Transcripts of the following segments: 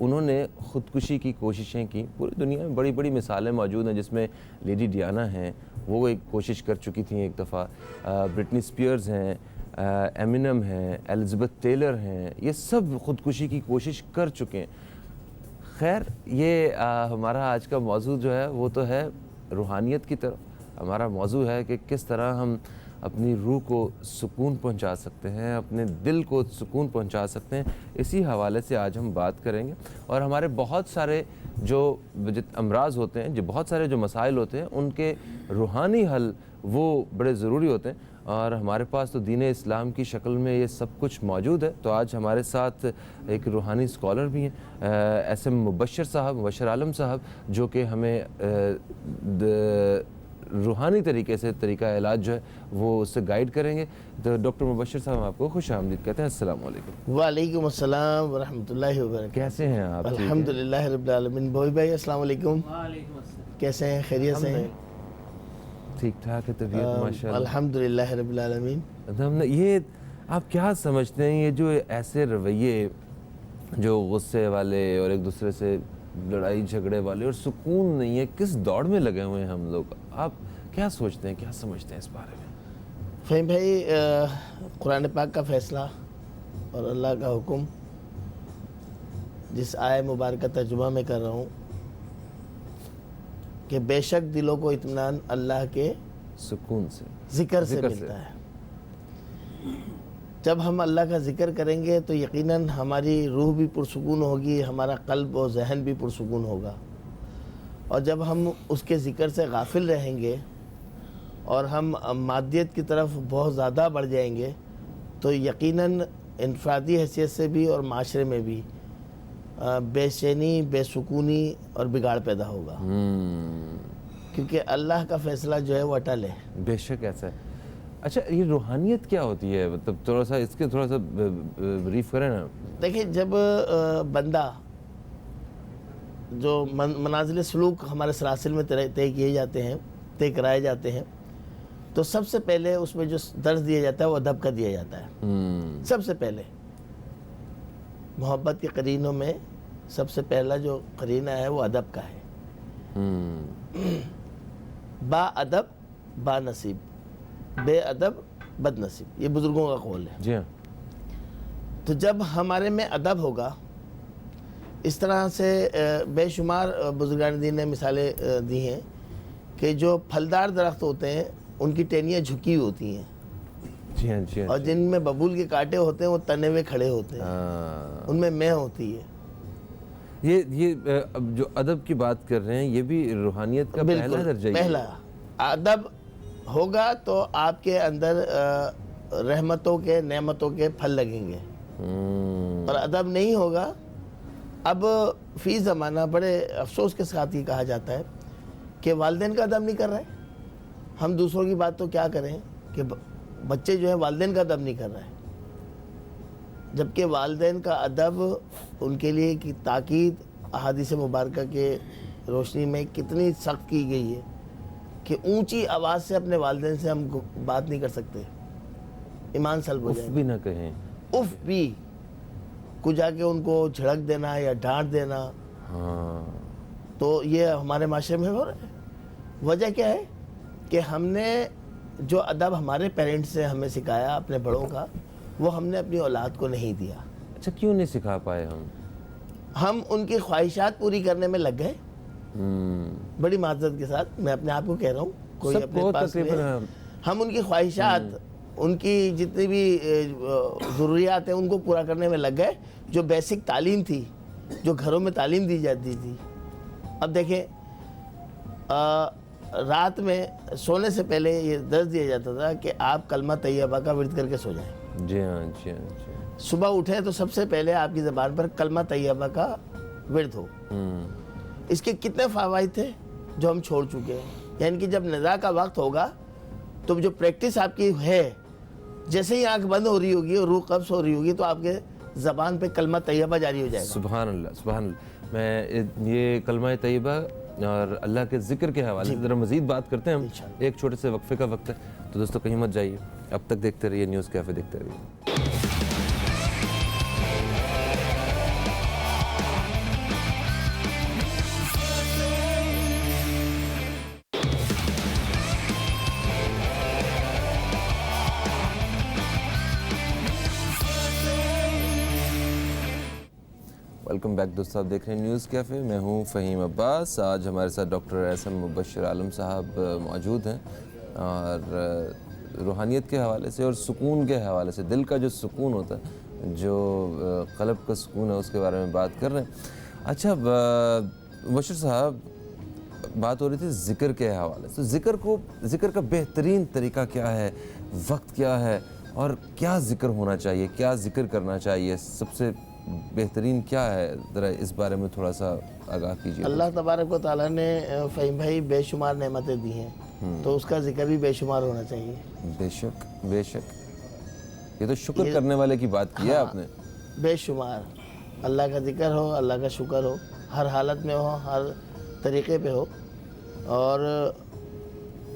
انہوں نے خودکشی کی کوششیں کی. پوری دنیا میں بڑی بڑی مثالیں موجود ہیں جس میں لیڈی ڈیانا ہیں, وہ ایک کوشش کر چکی تھیں ایک دفعہ, برٹنی سپیئرز ہیں, ایمینم ہیں, الزبتھ ٹیلر ہیں, یہ سب خودکشی کی کوشش کر چکے ہیں. خیر, یہ ہمارا آج کا موضوع جو ہے وہ تو ہے روحانیت کی طرف. ہمارا موضوع ہے کہ کس طرح ہم اپنی روح کو سکون پہنچا سکتے ہیں, اپنے دل کو سکون پہنچا سکتے ہیں. اسی حوالے سے آج ہم بات کریں گے. اور ہمارے بہت سارے جو امراض ہوتے ہیں, جو بہت سارے جو مسائل ہوتے ہیں, ان کے روحانی حل وہ بڑے ضروری ہوتے ہیں. اور ہمارے پاس تو دین اسلام کی شکل میں یہ سب کچھ موجود ہے. تو آج ہمارے ساتھ ایک روحانی اسکالر بھی ہیں, ایس ایم مبشر صاحب, مبشر عالم صاحب, جو کہ ہمیں روحانی طریقے سے طریقہ علاج جو ہے وہ اس سے گائیڈ کریں گے. تو ڈاکٹر مبشر صاحب آپ کو خوش آمدید کہتے ہیں. السلام علیکم. وعلیکم السلام ورحمۃ اللہ وبرکاتہ. کیسے ہیں آپ؟ الحمدللہ رب العالمین. بھائی السلام علیکم. وعلیکم السلام. کیسے ہیں؟ خیریت سے ہیں؟ ٹھیک ٹھاک ہے طبیعت ماشاءاللہ. الحمدللہ رب العالمین. ہم نے یہ آپ کیا سمجھتے ہیں, یہ جو ایسے رویے جو غصے والے اور ایک دوسرے سے لڑائی جھگڑے والے اور سکون نہیں ہے, کس دوڑ میں لگے ہوئے ہیں ہم لوگ؟ آپ کیا سوچتے ہیں, کیا سمجھتے ہیں اس بارے میں؟ فہم بھائی, قرآن پاک کا فیصلہ اور اللہ کا حکم جس آئے مبارکہ ترجمہ میں کر رہا ہوں کہ بے شک دلوں کو اطمینان اللہ کے سکون سے, ذکر سے ملتا ہے. جب ہم اللہ کا ذکر کریں گے تو یقیناً ہماری روح بھی پرسکون ہوگی, ہمارا قلب و ذہن بھی پرسکون ہوگا. اور جب ہم اس کے ذکر سے غافل رہیں گے اور ہم مادیت کی طرف بہت زیادہ بڑھ جائیں گے تو یقیناً انفرادی حیثیت سے بھی اور معاشرے میں بھی بے چینی, بے سکونی اور بگاڑ پیدا ہوگا. کیونکہ اللہ کا فیصلہ جو ہے وہ اٹل ہے. بے شک ایسا ہے. اچھا, یہ روحانیت کیا ہوتی ہے, مطلب تھوڑا سا اس کے تھوڑا سا بریف کریں نا. دیکھیں, جب بندہ جو منازل سلوک ہمارے سلاسل میں طے کیے جاتے ہیں, طے کرائے جاتے ہیں, تو سب سے پہلے اس میں جو درس دیا جاتا ہے وہ ادب کا دیا جاتا ہے. سب سے پہلے محبت کے قرینوں میں سب سے پہلا جو قرینہ ہے وہ ادب کا ہے. با ادب با نصیب, بے ادب بد نصیب, یہ بزرگوں کا قول ہے. جی ہاں. تو جب ہمارے میں ادب ہوگا, اس طرح سے بے شمار بزرگان دین نے مثالیں دی ہیں کہ جو پھلدار درخت ہوتے ہیں ان کی ٹہنیاں جھکی ہوتی ہیں. جی ہاں, جی ہاں. اور جن میں ببول کے کانٹے ہوتے ہیں وہ تنے ہوئے کھڑے ہوتے ہیں, ان میں مہ ہوتی ہے. یہ جو ادب کی بات کر رہے ہیں یہ بھی روحانیت کا پہلا درجہ ہے. پہلا ادب ہوگا تو آپ کے اندر رحمتوں کے, نعمتوں کے پھل لگیں گے. اور ادب نہیں ہوگا, اب فی زمانہ بڑے افسوس کے ساتھ یہ کہا جاتا ہے کہ والدین کا ادب نہیں کر رہے. ہم دوسروں کی بات تو کیا کریں کہ بچے جو ہیں والدین کا ادب نہیں کر رہے, جبکہ والدین کا ادب ان کے لیے کی تاکید احادیث مبارکہ کے روشنی میں کتنی سخت کی گئی ہے کہ اونچی آواز سے اپنے والدین سے ہم بات نہیں کر سکتے, ایمان سلب ہو جائے. اف بھی نہ کہیں, اف بھی کو جا کے ان کو جھڑک دینا یا ڈانٹ دینا. تو یہ ہمارے معاشرے میں ہو رہا ہے. وجہ کیا ہے کہ ہم نے جو ادب ہمارے پیرنٹس سے ہمیں سکھایا, اپنے بڑوں کا, وہ ہم نے اپنی اولاد کو نہیں دیا. اچھا, کیوں نہیں سکھا پائے ہم ان کی خواہشات پوری کرنے میں لگ گئے. بڑی معذرت کے ساتھ میں اپنے آپ کو کہہ رہا ہوں, کوئی اپنے پاس ہم ان کی خواہشات, ان کی جتنی بھی ضروریات ہیں ان کو پورا کرنے میں لگ گئے. جو بیسک تعلیم تھی, جو گھروں میں تعلیم دی جاتی تھی. اب دیکھیں, رات میں سونے سے پہلے یہ درس دیا جاتا تھا کہ آپ کلمہ طیبہ کا ورد کر کے سو جائیں. جی ہاں, جی ہاں, جی. صبح اٹھیں تو سب سے پہلے آپ کی زبان پر کلمہ طیبہ کا ورد ہو. اس کے کتنے فوائد تھے جو ہم چھوڑ چکے ہیں. یعنی کہ جب نزاع کا وقت ہوگا تو جو پریکٹس آپ کی ہے, جیسے ہی آنکھ بند ہو رہی ہوگی اور روح قبض ہو رہی ہوگی تو آپ کے زبان پہ کلمہ طیبہ جاری ہو جائے گا. سبحان اللہ, سبحان اللہ. میں یہ کلمہ طیبہ اور اللہ کے ذکر کے حوالے سے ذرا مزید بات کرتے ہیں ہم. ایک چھوٹے سے وقفے کا وقت ہے, تو دوستو کہیں مت جائیے, اب تک دیکھتے رہیے نیوز کیفے, دیکھتے رہیے. ویلکم بیک دوستوں، آپ دیکھ رہے ہیں نیوز کیفے، میں ہوں فہیم عباس۔ آج ہمارے ساتھ ڈاکٹر احسن مبشر عالم صاحب موجود ہیں اور روحانیت کے حوالے سے اور سکون کے حوالے سے، دل کا جو سکون ہوتا ہے، جو قلب کا سکون ہے، اس کے بارے میں بات کر رہے ہیں۔ اچھا مبشر صاحب، بات ہو رہی تھی ذکر کے حوالے سے، ذکر کا بہترین طریقہ کیا ہے، وقت کیا ہے، اور کیا ذکر ہونا چاہیے، کیا ذکر کرنا چاہیے، سب سے بہترین کیا ہے، ذرا اس بارے میں تھوڑا سا آگاہ کیجیے۔ اللہ تبارک و تعالیٰ نے فہیم بھائی بے شمار نعمتیں دی ہیں، تو اس کا ذکر بھی بے شمار ہونا چاہیے۔ بے شک بے شک، یہ تو شکر کرنے والے کی بات کی ہے آپ نے۔ بے شمار اللہ کا ذکر ہو، اللہ کا شکر ہو، ہر حالت میں ہو، ہر طریقے پہ ہو۔ اور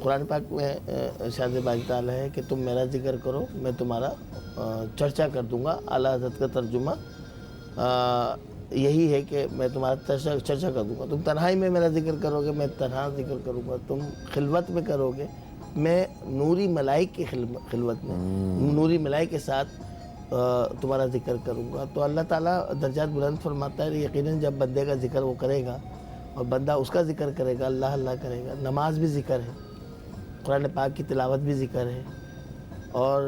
قرآن پاک میں ارشاد باری تعالیٰ ہے کہ تم میرا ذکر کرو، میں تمہارا چرچا کر دوں گا۔ اعلیٰ حضرت کا ترجمہ یہی ہے کہ میں تمہارا چرچا کر دوں گا۔ تم تنہائی میں میرا ذکر کرو گے، میں تنہا ذکر کروں گا۔ تم خلوت میں کرو گے، میں نوری ملائک کی خلوت میں، نوری ملائک کے ساتھ تمہارا ذکر کروں گا۔ تو اللہ تعالیٰ درجات بلند فرماتا ہے۔ یقیناً جب بندے کا ذکر وہ کرے گا اور بندہ اس کا ذکر کرے گا، اللہ اللہ کرے گا۔ نماز بھی ذکر ہے، قرآن پاک کی تلاوت بھی ذکر ہے، اور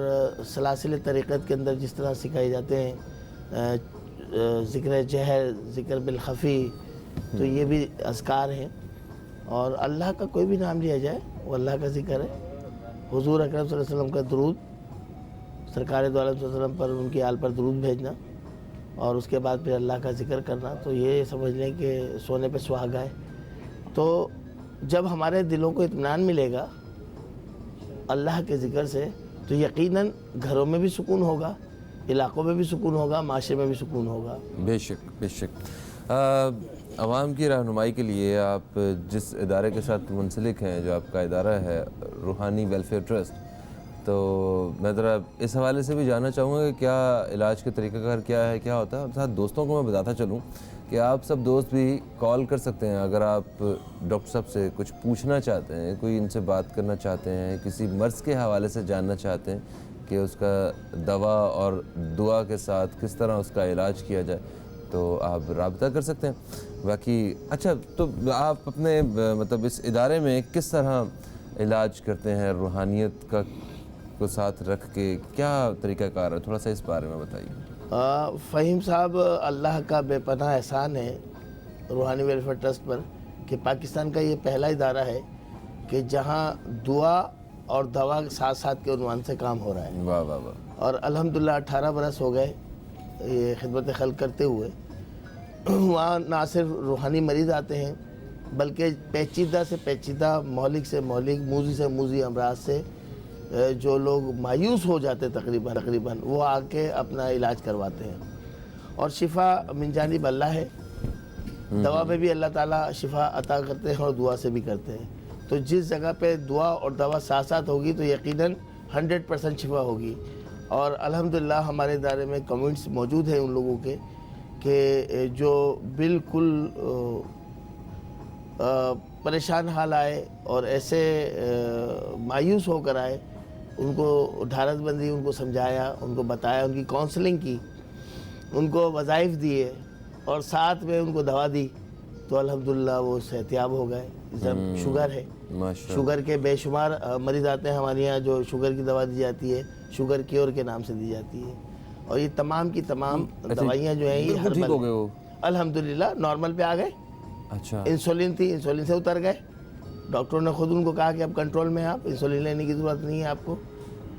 سلاسل طریقت کے اندر جس طرح سکھائے جاتے ہیں ذکر جہر، ذکر بالخفی، تو یہ بھی اذکار ہیں۔ اور اللہ کا کوئی بھی نام لیا جائے وہ اللہ کا ذکر ہے۔ حضور اکرم صلی اللہ علیہ وسلم کا درود، سرکار دو عالم صلی اللہ علیہ وسلم پر، ان کی آل پر درود بھیجنا، اور اس کے بعد پھر اللہ کا ذکر کرنا، تو یہ سمجھ لیں کہ سونے پہ سہاگا ہے۔ تو جب ہمارے دلوں کو اطمینان ملے گا اللہ کے ذکر سے، تو یقیناً گھروں میں بھی سکون ہوگا، علاقوں میں بھی سکون ہوگا، معاشرے میں بھی سکون ہوگا۔ بے شک بے شک۔ عوام کی رہنمائی کے لیے آپ جس ادارے کے ساتھ منسلک ہیں، جو آپ کا ادارہ ہے روحانی ویلفیئر ٹرسٹ، تو میں ذرا اس حوالے سے بھی جاننا چاہوں گا کہ کیا علاج کے طریقہ کار کیا ہے، کیا ہوتا ہے، اور ساتھ دوستوں کو میں بتاتا چلوں کہ آپ سب دوست بھی کال کر سکتے ہیں اگر آپ ڈاکٹر صاحب سے کچھ پوچھنا چاہتے ہیں، کوئی ان سے بات کرنا چاہتے ہیں، کسی مرض کے حوالے سے جاننا چاہتے ہیں کہ اس کا دوا اور دعا کے ساتھ کس طرح اس کا علاج کیا جائے، تو آپ رابطہ کر سکتے ہیں۔ باقی اچھا، تو آپ اپنے مطلب اس ادارے میں کس طرح علاج کرتے ہیں روحانیت کا کو ساتھ رکھ کے، کیا طریقہ کار ہے، تھوڑا سا اس بارے میں بتائیے۔ فہیم صاحب، اللہ کا بے پناہ احسان ہے روحانی ویلفیئر ٹرسٹ پر کہ پاکستان کا یہ پہلا ادارہ ہے کہ جہاں دعا اور دوا ساتھ ساتھ کے عنوان سے کام ہو رہا ہے۔ واہ واہ واہ۔ اور الحمدللہ 18 برس ہو گئے یہ خدمت خلق کرتے ہوئے۔ وہاں نہ صرف روحانی مریض آتے ہیں، بلکہ پیچیدہ سے پیچیدہ، مہلک سے مہلک، موذی سے موذی امراض سے جو لوگ مایوس ہو جاتے تقریباً وہ آ کے اپنا علاج کرواتے ہیں۔ اور شفا من جانب اللہ ہے، دوا میں بھی اللہ تعالیٰ شفا عطا کرتے ہیں اور دعا سے بھی کرتے ہیں۔ تو جس جگہ پہ دعا اور دوا ساتھ ساتھ ہوگی تو یقیناً 100% شفا ہوگی۔ اور الحمدللہ ہمارے ادارے میں کمنٹس موجود ہیں ان لوگوں کے کہ جو بالکل پریشان حال آئے اور ایسے مایوس ہو کر آئے، ان کو ڈھارس بندی، ان کو سمجھایا، ان کو بتایا، ان کی کاؤنسلنگ کی، ان کو وظائف دیے اور ساتھ میں ان کو دوا دی، تو الحمدللہ وہ صحتیاب ہو گئے۔ جب شوگر ہے، شوگر کے بے شمار مریض آتے ہیں ہمارے یہاں جو شوگر کی دوا دی جاتی ہے، شوگر کیور کے نام سے دی جاتی ہے، اور یہ تمام کی تمام دوائیاں جو ہیں یہ ٹھیک ہو گئے وہ الحمدللہ نارمل پہ آ گئے۔ اچھا، انسولین تھی، انسولین سے اتر گئے۔ ڈاکٹروں نے خود ان کو کہا کہ اب کنٹرول میں آپ انسولین لینے کی ضرورت نہیں ہے آپ کو۔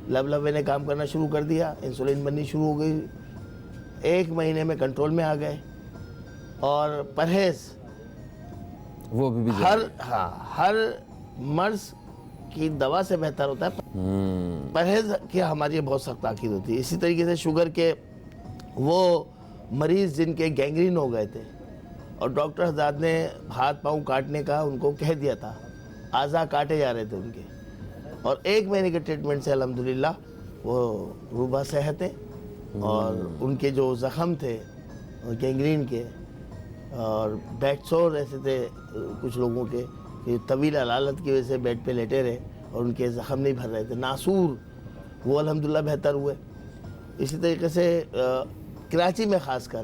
لب نے کام کرنا شروع کر دیا، انسولین بننی شروع ہو گئی، 1 مہینے میں کنٹرول میں آ گئے۔ اور پرہیز وہ بھی ہر مرض کی دوا سے بہتر ہوتا ہے پرہیز کی، ہماری بہت سخت تاکید ہوتی ہے۔ اسی طریقے سے شوگر کے وہ مریض جن کے گینگرین ہو گئے تھے اور ڈاکٹر حضرات نے ہاتھ پاؤں کاٹنے کا ان کو کہہ دیا تھا، اعضاء کاٹے جا رہے تھے ان کے، اور 1 مہینے کے ٹریٹمنٹ سے الحمدللہ وہ روبہ صحت ہیں۔ اور ان کے جو زخم تھے گینگرین کے اور بیک سور ایسے تھے کچھ لوگوں کے کہ طویل علالت کی وجہ سے بیڈ پہ لیٹے رہے اور ان کے زخم نہیں بھر رہے تھے، ناسور، وہ الحمدللہ بہتر ہوئے۔ اسی طریقے سے کراچی میں خاص کر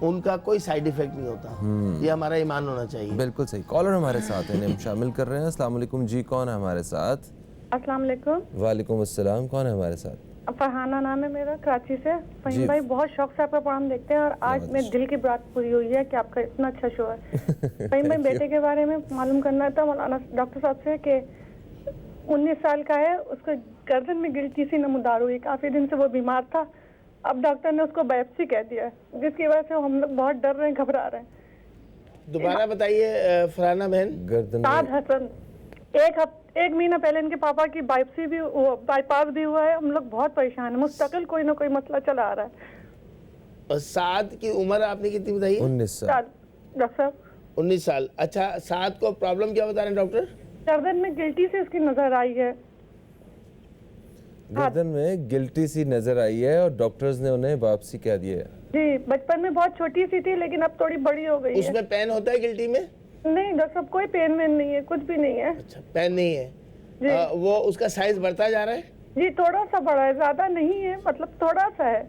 ان کا کوئی سائیڈ ایفیکٹ نہیں ہوتا. یہ ہمارا ایمان ہونا چاہیے. بالکل صحیح. کالر ہمارے ساتھ ہیں, ہم شامل کر رہے ہیں. السلام علیکم جی, کون ہے ہمارے ساتھ؟ السلام علیکم. وعلیکم السلام, کون ہے ہمارے ساتھ؟ فرحانہ نام ہے میرا, کراچی سے. فہیم بھائی بہت شوق سے آپ کا پروگرام دیکھتے ہیں اور آج میرے دل کی بات پوری ہوئی ہے کہ آپ کا اتنا اچھا شو ہے. فہیم بھائی بیٹے کے بارے میں معلوم کرنا تھا مولانا ڈاکٹر صاحب سے کہ 19 سال کا ہے, اس کو گردن میں گلٹی سی نمودار ہوئی, کافی دن سے وہ بیمار تھا. اب ڈاکٹر نے اس کو بائپسی کہہ دیا ہے, جس کی وجہ سے ہم لوگ بہت ڈر رہے ہیں, گھبرا رہے ہیں. دوبارہ بتائیے فرحانہ بہن. گردن سعد حسن. ایک مہینہ پہلے ان کے پاپا کی بائپسی بھی, بائی پاس بھی ہوا ہے. ہم لوگ بہت پریشان ہیں, مستقل کوئی نہ کوئی مسئلہ چلا آ رہا ہے. اور سعد کی عمر آپ نے کتنی بتائی ہے؟ 19 سال. ڈاکٹر صاحب 19 سال. اچھا, سعد کو پرابلم کیا بتا رہے ہیں ڈاکٹر؟ گردن میں گلٹی سے اس کی نظر آئی ہے. گردن میں گلٹی سی نظر آئی ہے اور ڈاکٹرز نے انہیں واپسی کہہ دیا ہے. جی, بچپن میں بہت چھوٹی سی تھی لیکن اب تھوڑی بڑی ہو گئی اس ہے. میں پین ہوتا ہے گلٹی میں؟ نہیں ڈاکٹر صاحب, کوئی پین وین نہیں ہے, کچھ بھی نہیں ہے. اچھا, پین نہیں ہے. وہ اس کا سائز بڑھتا جا رہا ہے؟ جی تھوڑا سا بڑا ہے, زیادہ نہیں ہے, مطلب تھوڑا سا ہے.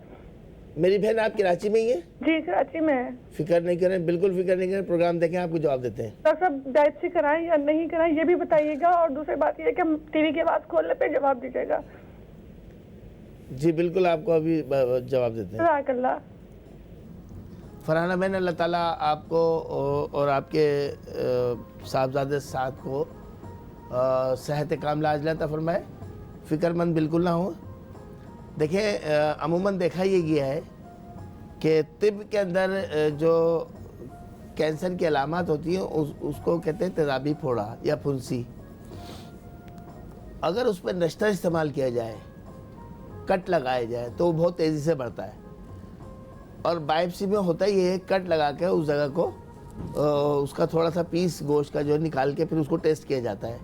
میری بہن آپ کراچی میں ہی ہے؟ جی کراچی میں ہے. فکر نہیں کریں, بالکل فکر نہیں کریں, پروگرام دیکھیں, آپ کو جواب دیتے ہیں. ڈاکٹر صاحب بائپسی کرائیں یا نہیں کرائیں یہ بھی بتائیے گا, اور دوسری بات یہ کہ ٹی وی کی آواز کھولنے پہ جواب دیجیے گا. جی بالکل, آپ کو ابھی جواب دیتے ہیں. جزاک اللہ. فرحانہ بہن, اللہ تعالیٰ آپ کو اور آپ کے صاحبزادے سعد کو صحت کاملہ عاجلہ عطا فرمائے. فکر مند بالکل نہ ہو. دیکھیں عموماً دیکھا یہ گیا ہے کہ طب کے اندر جو کینسر کی علامات ہوتی ہیں اس کو کہتے ہیں تیزابی پھوڑا یا پھنسی. اگر اس پہ نشتر استعمال کیا جائے, کٹ لگایا جائے, تو وہ بہت تیزی سے بڑھتا ہے. اور بائپسی میں ہوتا ہی ہے, کٹ لگا کے اس جگہ کو اس کا تھوڑا سا پیس گوشت کا جو نکال کے پھر اس کو ٹیسٹ کیا جاتا ہے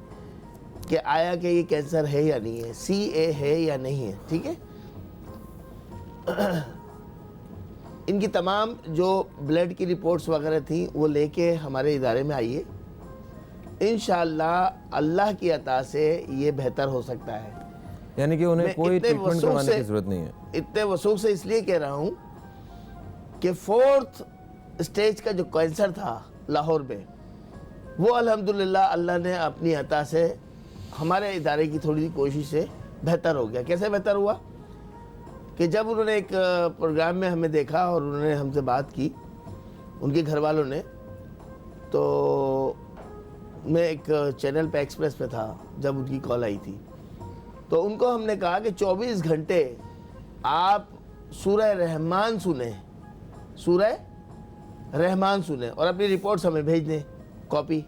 کہ آیا کہ یہ کینسر ہے یا نہیں ہے, CA ہے یا نہیں ہے. ٹھیک ہے, ان کی تمام جو بلڈ کی رپورٹس وغیرہ تھیں وہ لے کے ہمارے ادارے میں آئیے. انشاءاللہ اللہ کی عطا سے یہ بہتر ہو سکتا ہے. یعنی کہ انہیں کوئی ٹریٹمنٹ کروانے کی ضرورت نہیں ہے. اتنے وثوق سے اس لیے کہہ رہا ہوں کہ 4th اسٹیج کا جو کینسر تھا لاہور میں, وہ الحمدللہ اللہ نے اپنی عطا سے ہمارے ادارے کی تھوڑی سی کوشش سے بہتر ہو گیا. کیسے بہتر ہوا کہ جب انہوں نے ایک پروگرام میں ہمیں دیکھا اور انہوں نے ہم سے بات کی, ان کے گھر والوں نے, تو میں ایک چینل پہ ایکسپریس پہ تھا جب ان کی کال آئی تھی, تو ان کو ہم نے کہا کہ 24 گھنٹے آپ سورہ رحمان سنیں, سورہ رحمان سنیں, اور اپنی رپورٹس ہمیں بھیج دیں کاپی.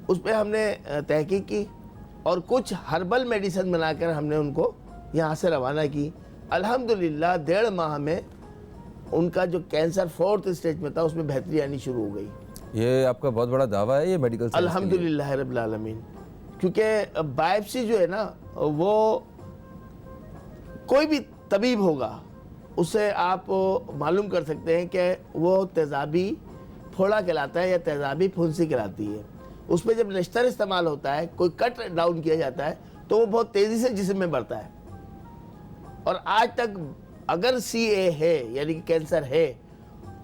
اس پہ ہم نے تحقیق کی اور کچھ ہربل میڈیسن بنا کر ہم نے ان کو یہاں سے روانہ کی. الحمدللہ 1.5 ماہ میں ان کا جو کینسر 4th اسٹیج میں تھا اس میں بہتری آنی شروع ہو گئی. یہ آپ کا بہت بڑا دعویٰ ہے یہ میڈیکل سائنس. الحمدللہ رب العالمین. کیونکہ بائپسی جو ہے نا, وہ کوئی بھی طبیب ہوگا اس سے آپ معلوم کر سکتے ہیں کہ وہ تیزابی پھوڑا کہلاتا ہے یا تیزابی پھنسی کہلاتی ہے. اس پہ جب نشتر استعمال ہوتا ہے, کوئی کٹ ڈاؤن کیا جاتا ہے, تو وہ بہت تیزی سے جسم میں بڑھتا ہے. اور آج تک اگر CA ہے یعنی کہ کینسر ہے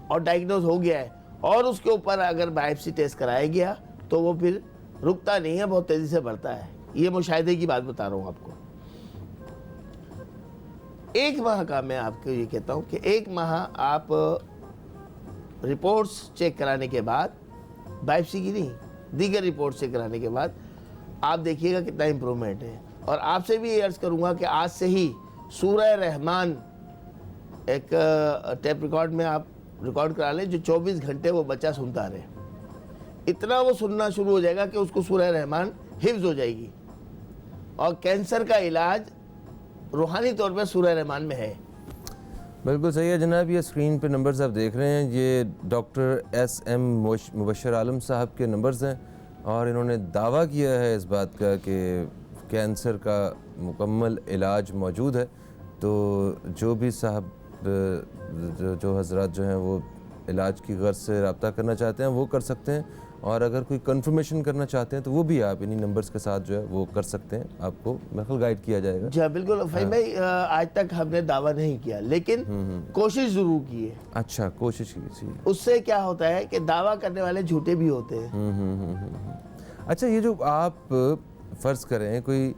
اور ڈائگنوز ہو گیا ہے اور اس کے اوپر اگر بائپسی ٹیسٹ کرایا گیا تو وہ پھر رکتا نہیں ہے, بہت تیزی سے بڑھتا ہے. یہ مشاہدے کی بات بتا رہا ہوں آپ کو. 1 ماہ کا میں آپ کو یہ کہتا ہوں کہ 1 ماہ آپ رپورٹس چیک کرانے کے بعد, بائپسی کی نہیں, دیگر رپورٹس چیک کرانے کے بعد آپ دیکھیے گا کتنا امپرومنٹ ہے. اور آپ سے بھی یہ عرض کروں گا کہ آج سے ہی سورہ رحمان ایک ٹیپ ریکارڈ میں آپ ریکارڈ کرا لیں, جو 24 گھنٹے وہ بچہ سنتا رہے. اتنا وہ سننا شروع ہو جائے گا کہ اس کو سورہ رحمان حفظ ہو جائے گی. اور کینسر کا علاج روحانی طور پہ سورہ رحمان میں ہے. بالکل صحیح ہے جناب. یہ اسکرین پہ نمبرز آپ دیکھ رہے ہیں, یہ ڈاکٹر SM مبشر عالم صاحب کے نمبرز ہیں, اور انہوں نے دعویٰ کیا ہے اس بات کا کہ کینسر کا مکمل علاج موجود ہے. تو جو بھی صاحب جو حضرات جو ہیں وہ علاج کی غرض سے رابطہ کرنا چاہتے ہیں وہ کر سکتے ہیں. اور اگر کوئی کنفرمیشن کرنا چاہتے ہیں تو وہ بھی آپ انہی نمبرز کے ساتھ جو ہے وہ کر سکتے ہیں, آپ کو بالکل گائیڈ کیا جائے گا. جی بالکل فہیم بھائی, آج تک ہم نے دعویٰ نہیں کیا لیکن کوشش ضرور کی ہے. اچھا, کوشش کیجیے. اس سے کیا ہوتا ہے کہ دعویٰ کرنے والے جھوٹے بھی ہوتے ہیں. اچھا, یہ جو آپ فرض کریں کوئی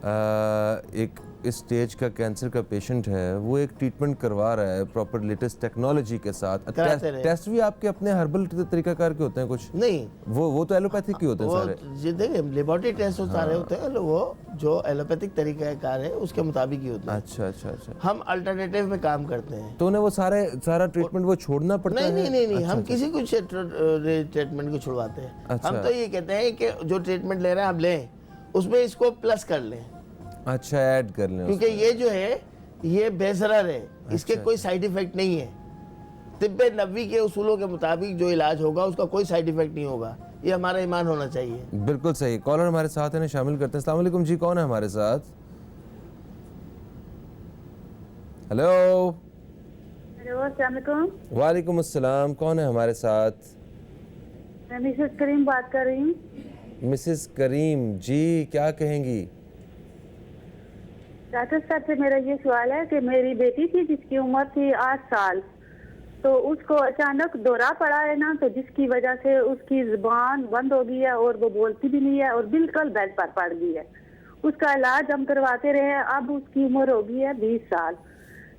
ایک اسٹیج کا کینسر کا پیشنٹ ہے, وہ ایک ٹریٹمنٹ کروا رہا ہے پراپر لیٹسٹ ٹیکنالوجی کے ساتھ, ٹیسٹ بھی آپ کے اپنے ہربل طریقہ کار کے ہوتے ہیں کچھ؟ نہیں, وہ تو ایلوپیتھک کی ہوتے ہیں سارے. جی دیکھیں لیبارٹری ٹیسٹ سارے ہوتے ہیں, وہ جو ایلوپیتھک طریقہ کار ہے اس کے مطابق ہی ہوتے ہیں. اچھا اچھا اچھا. ہم الٹرنیٹیو میں کام کرتے ہیں. تو انہیں وہ سارا ٹریٹمنٹ وہ چھوڑنا پڑتا ہے؟ نہیں, ہم کسی کو ٹریٹمنٹ کو چھڑواتے ہیں. ہم تو یہ کہتے ہیں کہ جو ٹریٹمنٹ لے رہے ہیں آپ لیں, اس میں اس کو پلس کر لیں. اچھا, ایڈ کر لیں, کیونکہ یہ جو ہے یہ بے ضرر ہے, اس کے کوئی سائیڈ ایفیکٹ نہیں ہے. طب نبوی کے اصولوں کے مطابق جو علاج ہوگا اس کا کوئی سائیڈ ایفیکٹ نہیں ہوگا. یہ ہمارا ایمان ہونا چاہیے. بالکل صحیح. کالر ہمارے ساتھ ہیں, شامل کرتے ہیں. السلام علیکم جی, کون ہے ہمارے ساتھ؟ ہیلو. ہیلو, السلام علیکم. وعلیکم السلام, کون ہے ہمارے ساتھ؟ میں مسز کریم بات کر رہی ہوں. مسز کریم جی, کیا کہیں گی؟ ڈاکٹر صاحب سے میرا یہ سوال ہے کہ میری بیٹی تھی جس کی عمر تھی 8 سال, تو اس کو اچانک دورہ پڑا ہے نا, تو جس کی وجہ سے اس کی زبان بند ہو گئی ہے اور وہ بولتی بھی نہیں ہے اور بالکل بیڈ پر پڑ گئی ہے. اس کا علاج ہم کرواتے رہے, اب اس کی عمر ہو گئی ہے 20 سال,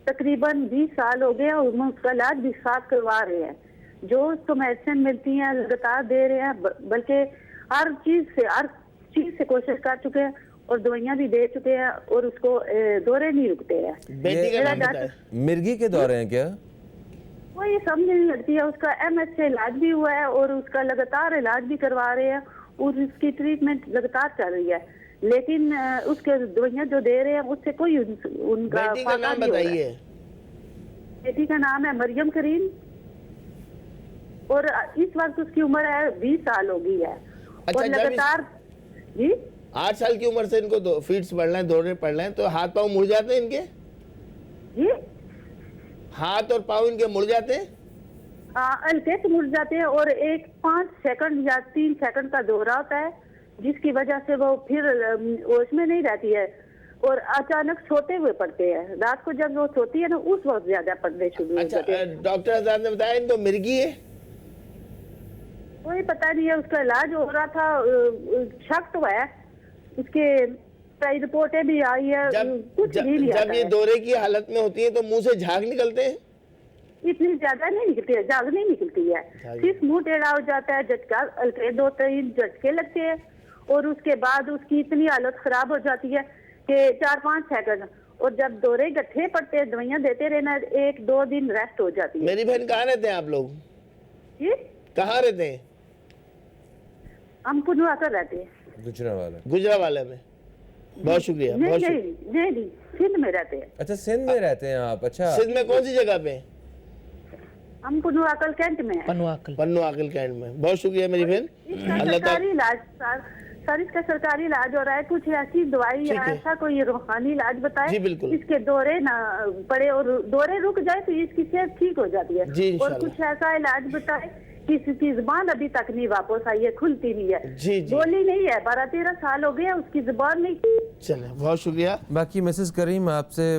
تقریباً 20 سال ہو گئے اور ہم اس کا علاج بھی ساتھ کروا رہے ہیں. جو اس کو میڈیسن ملتی ہیں لگاتار دے رہے ہیں, بلکہ ہر چیز سے کوشش کر چکے ہیں اور دوائیاں بھی دے چکے ہیں اور اس کو دورے نہیں رکتے ہیں. بیٹی کا نام بتائیں. مرگی کے دورے ہیں کیا؟ وہ یہ سمجھ نہیں لگتی ہے. اس کا MS سے علاج بھی ہوا ہے اور اس کا لگاتار علاج بھی کروا رہے ہیں اور اس کی ٹریٹمنٹ لگاتار چل رہی ہے, لیکن اس کے دوائیاں جو دے رہے ہیں اس سے کوئی ان کا بیٹی کا نام بتائیے. بیٹی کا نام ہے مریم کریم اور اس وقت اس کی عمر ہے 20 سال ہو گئی ہے. اور لگاتار جی 8 سال کی عمر سے ان کو فیٹس پڑھ لیں, دورے پڑھ لیں, تو ہاتھ پاؤں مڑ جاتے ہیں ان کے؟ جی ہاتھ اور پاؤں ان کے مڑ جاتے ہیں؟ ہلکے سے مڑ جاتے ہیں اور 5 سیکنڈ یا 3 سیکنڈ کا دورہ ہوتا ہے, جس کی وجہ سے وہ پھر ہوش میں نہیں رہتی ہے اور اچانک سوتے ہوئے پڑتے ہیں. رات کو جب وہ سوتی ہے نا اس وقت زیادہ پڑنے شروع ہو جاتے ہیں. ڈاکٹر آزاد نے بتایا ان کو مرگی ہے؟ کوئی پتہ نہیں ہے, اس کا علاج ہو رہا تھا, شک تو ہے, اس کے رپورٹیں بھی آئی ہے, کچھ نہیں لیا. جب یہ دورے کی حالت میں ہوتی ہیں تو منہ سے جھاگ نکلتے ہیں؟ اتنی زیادہ نہیں نکلتی ہے, جھاگ نہیں نکلتی ہے, صرف منہ ٹیڑھا ہو جاتا ہے, جھٹکا ہلکے 2-3 جھٹکے لگتے ہیں اور اس کے بعد اس کی اتنی حالت خراب ہو جاتی ہے کہ 4-5 سیکنڈ, اور جب دورے گٹھے پڑتے ہیں دوائیاں دیتے رہنا 1-2 دن ریسٹ ہو جاتی ہے. میری بہن کہاں رہتے ہیں آپ لوگ؟ جی کہاں رہتے ہیں؟ ہم پنوا کر رہتے ہیں. گجرانوالہ میں. بہت شکریہ. نہیں سندھ میں رہتے ہیں. اچھا, سندھ میں رہتے ہیں آپ. اچھا, سندھ میں کون سی جگہ پہ؟ ہم پنواکل کینٹ میں ہیں. پنواکل کینٹ میں. بہت شکریہ میری بہن. اللہ سرکاری علاج سر, اس کا سرکاری علاج ہو رہا ہے, کچھ ایسی دوائی یا ایسا کوئی روحانی علاج بتائے جی بالکل, اس کے دورے نہ پڑے اور دورے رک جائے تو اس کی صحت ٹھیک ہو جاتی ہے. جی اور کچھ ایسا علاج بتائے کسی کی زبان ابھی تک نہیں واپس آئی ہے, کھلتی نہیں ہے, جی بولی نہیں ہے, 12-13 سال ہو گئے اس کی زبان نہیں. چلیں, بہت شکریہ. باقی مسز کریم آپ سے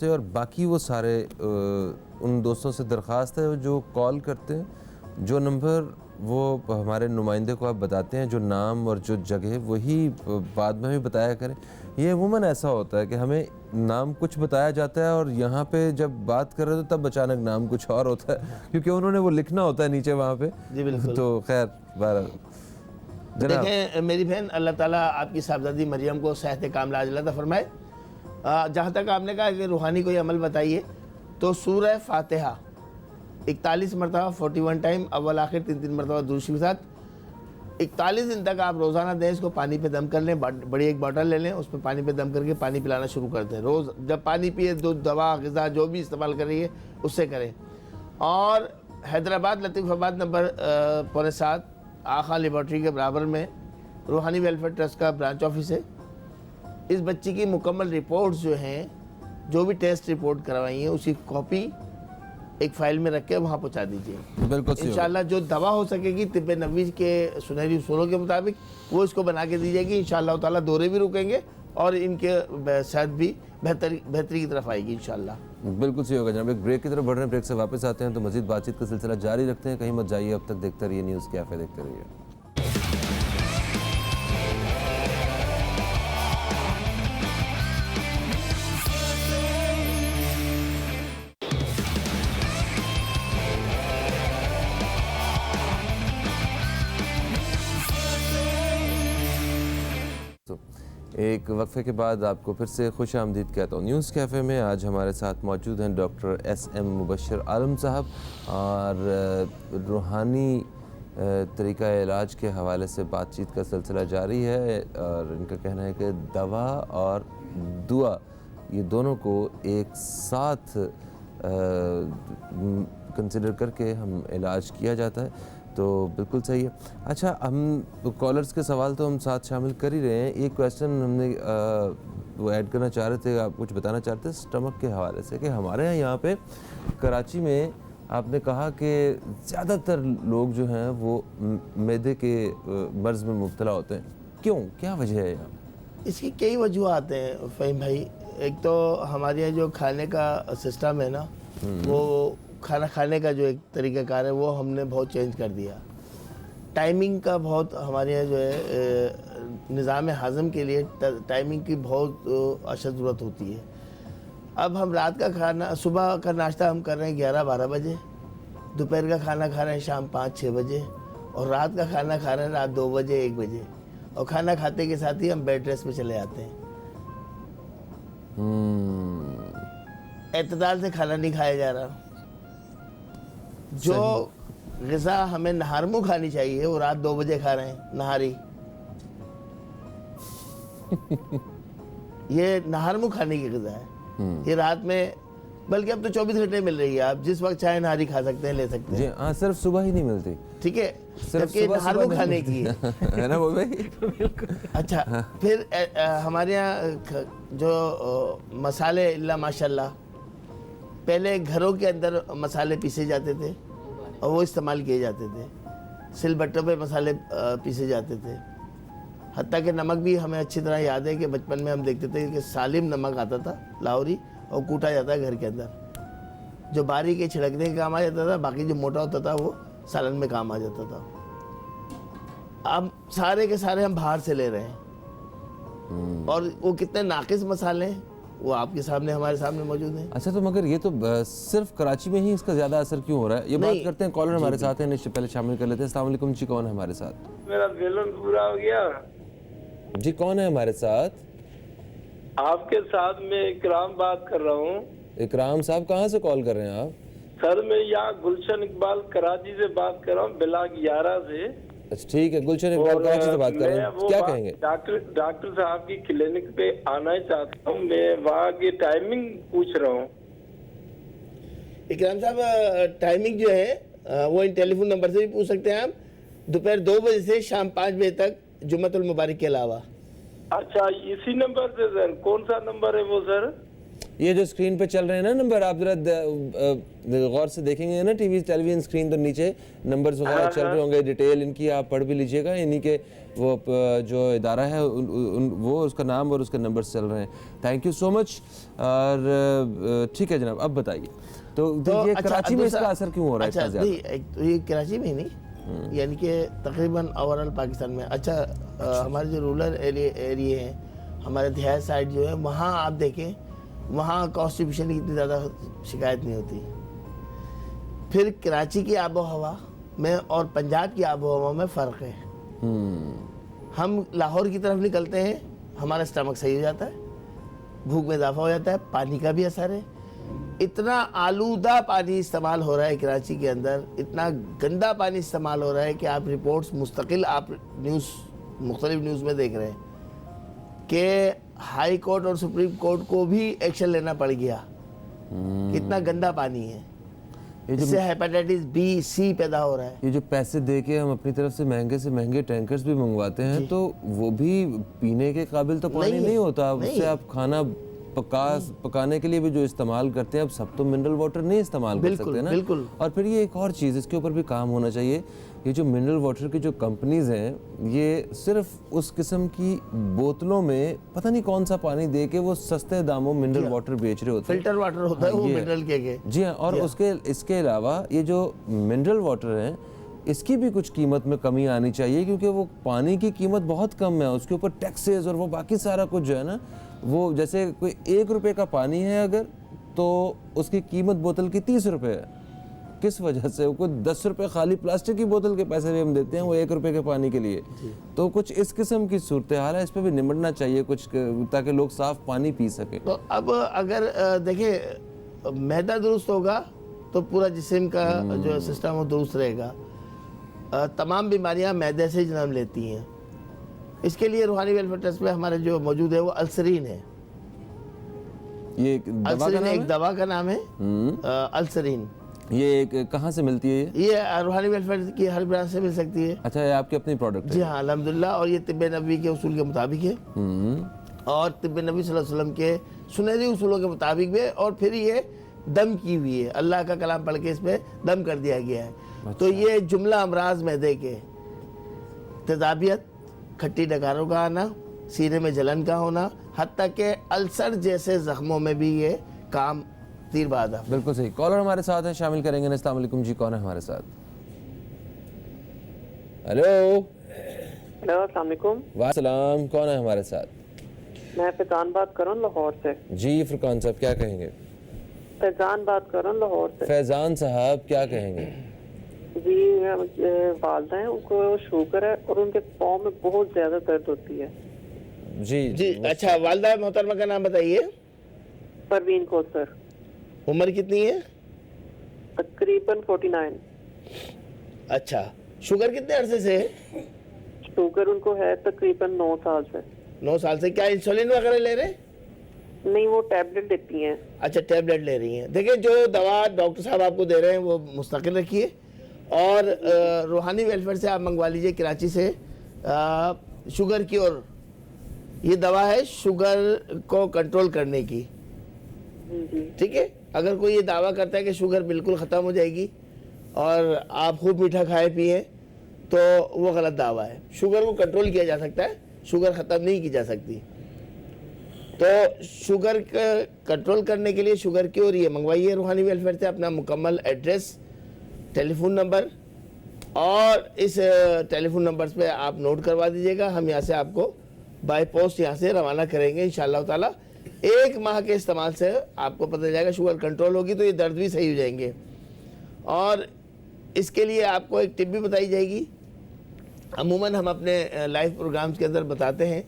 اور باقی وہ سارے ان دوستوں سے درخواست ہے جو کال کرتے ہیں, جو نمبر وہ ہمارے نمائندے کو آپ بتاتے ہیں, جو نام اور جو جگہ وہی بعد میں بھی بتایا کریں. یہ عموماً ایسا ہوتا ہے کہ ہمیں نام کچھ بتایا جاتا ہے اور یہاں پہ جب بات کر رہے تو تب اچانک نام کچھ اور ہوتا ہے, کیونکہ انہوں نے وہ لکھنا ہوتا ہے نیچے وہاں پہ. جی بالکل. تو خیر بہرحال دیکھیں میری بہن, اللہ تعالیٰ آپ کی صاحبزادی مریم کو صحت کاملہ عاجلہ فرمائے. جہاں تک آپ نے کہا کہ روحانی کوئی عمل بتائیے, تو سورہ فاتحہ 41 مرتبہ 41 ٹائم اول آخر 3 مرتبہ درود شریف کے ساتھ 41 دن تک آپ روزانہ دیں. اس کو پانی پہ دم کر لیں, بڑی ایک بوٹل لے لیں, اس پہ پانی پہ دم کر کے پانی پلانا شروع کر دیں. روز جب پانی پیے, دودھ, دوا, غذا جو بھی استعمال کر رہی ہے اس سے کریں. اور حیدرآباد لطیف آباد نمبر 7 آخا لیبارٹری کے برابر میں روحانی ویلفیئر ٹرسٹ کا برانچ آفس ہے. اس بچی کی مکمل رپورٹس جو ہیں, جو بھی ٹیسٹ رپورٹ کروائی ہیں, اس کی کاپی ایک فائل میں رکھ کے وہاں پہنچا دیجیے. بالکل صحیح. انشاءاللہ جو دوا ہو سکے گی طب نبوی کے سنہری اصولوں کے مطابق وہ اس کو بنا کے دی جائے گی. انشاءاللہ تعالیٰ دورے بھی رکیں گے اور ان کے صحت بھی بہتری کی طرف آئے گی انشاءاللہ. بالکل صحیح ہوگا جناب. ایک بریک کی طرف بڑھ رہے ہیں, بریک سے واپس آتے ہیں تو مزید بات چیت کا سلسلہ جاری رکھتے ہیں. کہیں مت جائیے, اب تک دیکھتے رہیے نیوز کیفے, دیکھتے رہیے. ایک وقفے کے بعد آپ کو پھر سے خوش آمدید کہتا ہوں نیوز کیفے میں. آج ہمارے ساتھ موجود ہیں ڈاکٹر ایس ایم مبشر عالم صاحب, اور روحانی طریقہ علاج کے حوالے سے بات چیت کا سلسلہ جاری ہے. اور ان کا کہنا ہے کہ دوا اور دعا یہ دونوں کو ایک ساتھ کنسیڈر کر کے ہم علاج کیا جاتا ہے, تو بالکل صحیح ہے. اچھا, ہم کالرز کے سوال تو ہم ساتھ شامل کر ہی رہے ہیں. ایک کویسچن ہم نے وہ ایڈ کرنا چاہ رہے تھے, آپ کچھ بتانا چاہتے ہیں اسٹمک کے حوالے سے, کہ ہمارے یہاں پہ کراچی میں آپ نے کہا کہ زیادہ تر لوگ جو ہیں وہ معدے کے مرض میں مبتلا ہوتے ہیں. کیوں, کیا وجہ ہے یہاں؟ اس کی کئی وجوہات ہیں فہیم بھائی. ایک تو ہمارے یہاں جو کھانے کا سسٹم ہے نا, وہ کھانا کھانے کا جو ایک طریقہ کار ہے وہ ہم نے بہت چینج کر دیا. ٹائمنگ کا بہت ہمارے یہاں جو ہے نظام ہضم کے لیے ٹائمنگ کی بہت اشد ضرورت ہوتی ہے. اب ہم رات کا کھانا, صبح کا ناشتہ ہم کر رہے ہیں 11-12 بجے, دوپہر کا کھانا کھا رہے ہیں شام 5-6 بجے, اور رات کا کھانا کھا رہے ہیں رات 2 بجے 1 بجے, اور کھانا کھاتے کے ساتھ ہی ہم بیڈ ریسٹ پہ چلے جاتے ہیں. اعتدال سے کھانا نہیں کھایا جا رہا. جو غذا ہمیں نہار منہ کھانی چاہیے وہ رات 2 بجے کھا رہے ہیں نہاری. یہ نہار منہ کھانے کی غذا ہے. یہ رات میں, بلکہ اب تو 24 گھنٹے مل رہی ہے, آپ جس وقت چاہے نہاری کھا سکتے ہیں, لے سکتے ہیں. جی ہاں, صرف صبح ہی نہیں ملتی. ٹھیک ہے, جبکہ نہار منہ کھانے کی ہے نا وہ بھائی. اچھا, پھر ہمارے یہاں جو مسالے اللہ ماشاءاللہ, پہلے گھروں کے اندر مسالے پیسے جاتے تھے اور وہ استعمال کیے جاتے تھے. سل بٹوں پہ مسالے پیسے جاتے تھے. حتیٰ کہ نمک بھی ہمیں اچھی طرح یاد ہے کہ بچپن میں ہم دیکھتے تھے کہ سالم نمک آتا تھا لاہوری, اور کوٹا جاتا ہے گھر کے اندر, جو باریک کے چھڑکنے کے کام آ جاتا تھا, باقی جو موٹا ہوتا تھا وہ سالن میں کام آ جاتا تھا. اب سارے کے سارے ہم باہر سے لے رہے ہیں, اور وہ کتنے ناقص مسالے ہیں وہ آپ کے سامنے, ہمارے سامنے موجود ہیں. اچھا, تو مگر یہ تو صرف کراچی میں ہی اس کا زیادہ اثر کیوں ہو رہا ہے؟ یہ بات کرتے ہیں, کالر ہمارے ساتھ ہیں, پہلے شامل کر لیتے ہیں. السلام علیکم جی, کون ہے ہمارے ساتھ؟ میرا بیلن پورا ہو گیا جی. کون ہے ہمارے ساتھ؟ آپ کے ساتھ میں اکرام بات کر رہا ہوں. اکرام صاحب, کہاں سے کال کر رہے ہیں آپ؟ سر میں یہاں گلشن اقبال کراچی سے بات کر رہا ہوں, بلاک 11 سے. اچھا ٹھیک ہے, گلشن اقبال کراچی سے بات کر رہے ہیں, کیا کہیں گے؟ ڈاکٹر صاحب کی کلینک پہ آنا چاہتا ہوں, میں وہاں کی ٹائمنگ پوچھ رہا ہوں. اکرام صاحب, ٹائمنگ جو ہے وہ ان ٹیلی فون نمبر سے بھی پوچھ سکتے ہیں آپ, دوپہر 2 بجے سے شام 5 بجے تک جمعۃ المبارک کے علاوہ. اچھا, اسی نمبر سے سر؟ کون سا نمبر ہے وہ سر؟ یہ جو اسکرین پہ چل رہے ہیں نا نمبر, آپ ذرا غور سے دیکھیں گے نا ٹی وی اسکرین, تو نیچے نمبرز وغیرہ چل رہے ہوں گے, ڈیٹیل ان کی آپ پڑھ بھی لیجئے گا. یعنی کہ وہ جو ادارہ ہے وہ اس کا نام اور اس کے نمبرز چل رہے ہیں. تھینک یو سو مچ. اور ٹھیک ہے جناب, اب بتائیے تو یہ کراچی میں اس کا اثر کیوں ہو رہا ہے اتنا زیادہ؟ یہ کراچی میں ہی نہیں, یعنی کہ تقریباً اوورال پاکستان میں. اچھا, ہمارے جو رورل ایریے ہیں, ہمارے دیہات سائڈ جو ہے, وہاں آپ دیکھیں, وہاں کانسٹیپیشن کی اتنی زیادہ شکایت نہیں ہوتی. پھر کراچی کی آب و ہوا میں اور پنجاب کی آب و ہوا میں فرق ہے. ہم لاہور کی طرف نکلتے ہیں, ہمارا اسٹمک صحیح ہو جاتا ہے, بھوک میں اضافہ ہو جاتا ہے, پانی کا بھی اثر ہے. اتنا آلودہ پانی استعمال ہو رہا ہے کراچی کے اندر, اتنا گندا پانی استعمال ہو رہا ہے کہ آپ رپورٹس مستقل آپ مختلف نیوز میں دیکھ رہے ہیں کہ ہائی کورٹ اور سپریم کورٹ کو بھی ایکشن لینا پڑ گیا. کتنا گندا پانی ہے, اس سے ہیپاٹائٹس بی سی پیدا ہو رہا ہے. یہ جو پیسے دے کے ہم اپنی طرف سے مہنگے سے مہنگے ٹینکرز بھی منگواتے ہیں, تو وہ بھی پینے کے قابل تو پانی نہیں ہوتا, اس سے آپ کھانا پکانے کے لیے بھی جو استعمال کرتے ہیں اب سب تو منرل واٹر نہیں استعمال کر سکتے نا. بالکل. اور پھر یہ ایک اور چیز اس کے اوپر بھی کام ہونا چاہیے. یہ جو منرل واٹر کی جو کمپنیز ہیں یہ صرف اس قسم کی بوتلوں میں پتہ نہیں کون سا پانی دے کے وہ سستے داموں منرل واٹر بیچ رہے ہوتے ہیں. فلٹر واٹر ہوتا ہے وہ منرل کے. جی ہاں. اور اس کے علاوہ یہ جو منرل واٹر ہیں اس کی بھی کچھ قیمت میں کمی آنی چاہیے کیونکہ وہ پانی کی قیمت بہت کم ہے. اس کے اوپر ٹیکسز اور وہ باقی سارا کچھ جو ہے نا وہ جیسے کوئی 1 روپے کا پانی ہے اگر تو اس کی قیمت بوتل کی 30 روپے ہے. کس وجہ سے؟ کوئی 10 روپے خالی پلاسٹک کی بوتل کے پیسے بھی ہم دیتے ہیں وہ 1 روپے کے پانی کے لیے. تو کچھ اس قسم کی صورتحال ہے, اس پہ بھی نمٹنا چاہیے کچھ تاکہ لوگ صاف پانی پی سکیں. تو اب اگر دیکھیں معدہ درست ہوگا تو پورا جسم کا جو سسٹم وہ درست رہے گا. تمام بیماریاں معدے سے جنم لیتی ہیں. اس کے لیے روحانی ویلفیئر ٹرسٹ میں ہمارے جو موجود ہے وہ السرین ہے. یہ السرین ایک دوا کا نام ہے السرین. یہ کہاں سے ملتی ہے؟ یہ روحانی ویلفیئر کی ہر برانچ سے مل سکتی ہے. اچھا, یہ آپ کی اپنی پروڈکٹ ہے؟ جی ہاں الحمدللہ. اور یہ طب نبوی کے اصول کے مطابق ہے اور طب نبوی صلی اللہ علیہ وسلم کے سنہری اصولوں کے مطابق بھی ہے. اور پھر یہ دم کی ہوئی ہے, اللہ کا کلام پڑھ کے اس پہ دم کر دیا گیا ہے. تو یہ جملہ امراض معدے کے تیزابیت, کھٹی ڈگاروں کا آنا, سینے میں جلن کا ہونا, حتیٰ کہ السر جیسے زخموں میں بھی یہ کام تیر بہادر. بالکل صحیح. کالر ہمارے ساتھ ہیں, شامل کریں گے. السلام علیکم جی, کون ہے ہمارے ساتھ؟ ہیلو السلام علیکم. وعلیکم, کون ہے ہمارے ساتھ؟ میں فیضان بات کر رہا ہوں لاہور سے. جی فرقان صاحب کیا کہیں گے؟ فیضان بات کر رہا ہوں لاہور سے. فیضان صاحب کیا کہیں گے؟ جی والدہ ہیں, ان کو شوگر ہے اور ان کے پاؤں میں بہت زیادہ درد ہوتی ہے. جی اچھا, والدہ محترمہ کا نام بتائیے. پروین کوثر. عمر کتنی ہے؟ تقریباً 49. اچھا, شوگر کتنے عرصے سے ہے؟ شوگر ان کو ہے تقریباً 9 سال سے. 9 سال سے. کیا انسولین وغیرہ لے رہے ہیں؟ نہیں, وہ ٹیبلٹ لیتی ہیں. اچھا, ٹیبلٹ لے رہی ہیں. دیکھیں جو دوا ڈاکٹر صاحب آپ کو دے رہے ہیں وہ مستقل رکھیے اور روحانی ویلفیئر سے آپ منگوا لیجئے کراچی سے شوگر کیور. یہ دوا ہے شوگر کو کنٹرول کرنے کی. ٹھیک ہے. اگر کوئی یہ دعویٰ کرتا ہے کہ شوگر بالکل ختم ہو جائے گی اور آپ خوب میٹھا کھائے پیئے تو وہ غلط دعویٰ ہے. شوگر کو کنٹرول کیا جا سکتا ہے, شوگر ختم نہیں کی جا سکتی. تو شوگر کنٹرول کرنے کے لیے شوگر کیور یہ منگوائیے روحانی ویلفیئر سے. اپنا مکمل ایڈریس, ٹیلی فون نمبر اور اس ٹیلی فون نمبرز پہ آپ نوٹ کروا دیجئے گا. ہم یہاں سے آپ کو بائی پوسٹ یہاں سے روانہ کریں گے انشاءاللہ تعالی. 1 ماہ کے استعمال سے آپ کو پتہ جائے گا شوگر کنٹرول ہوگی تو یہ درد بھی صحیح ہو جائیں گے. اور اس کے لیے آپ کو ایک ٹپ بھی بتائی جائے گی. عموماً ہم اپنے لائیو پروگرامز کے اندر بتاتے ہیں,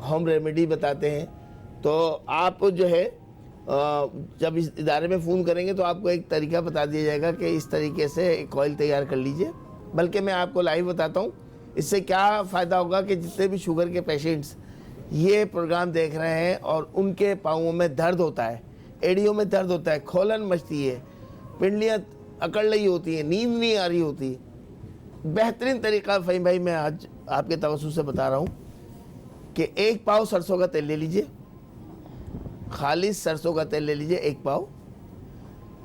ہوم ریمیڈی بتاتے ہیں. تو آپ جو ہے جب اس ادارے میں فون کریں گے تو آپ کو ایک طریقہ بتا دیا جائے گا کہ اس طریقے سے ایک آئل تیار کر لیجئے. بلکہ میں آپ کو لائیو بتاتا ہوں اس سے کیا فائدہ ہوگا کہ جتنے بھی شوگر کے پیشنٹس یہ پروگرام دیکھ رہے ہیں اور ان کے پاؤں میں درد ہوتا ہے, ایڑیوں میں درد ہوتا ہے, کھولن مچتی ہے, پنڈلیاں اکڑ رہی ہوتی ہیں, نیند نہیں آ رہی ہوتی, بہترین طریقہ فہیم بھائی میں آج آپ کے توسط سے بتا رہا ہوں کہ 1 پاؤ سرسوں کا تیل لے لیجئے, خالص سرسوں کا تیل لے لیجئے 1 پاؤ.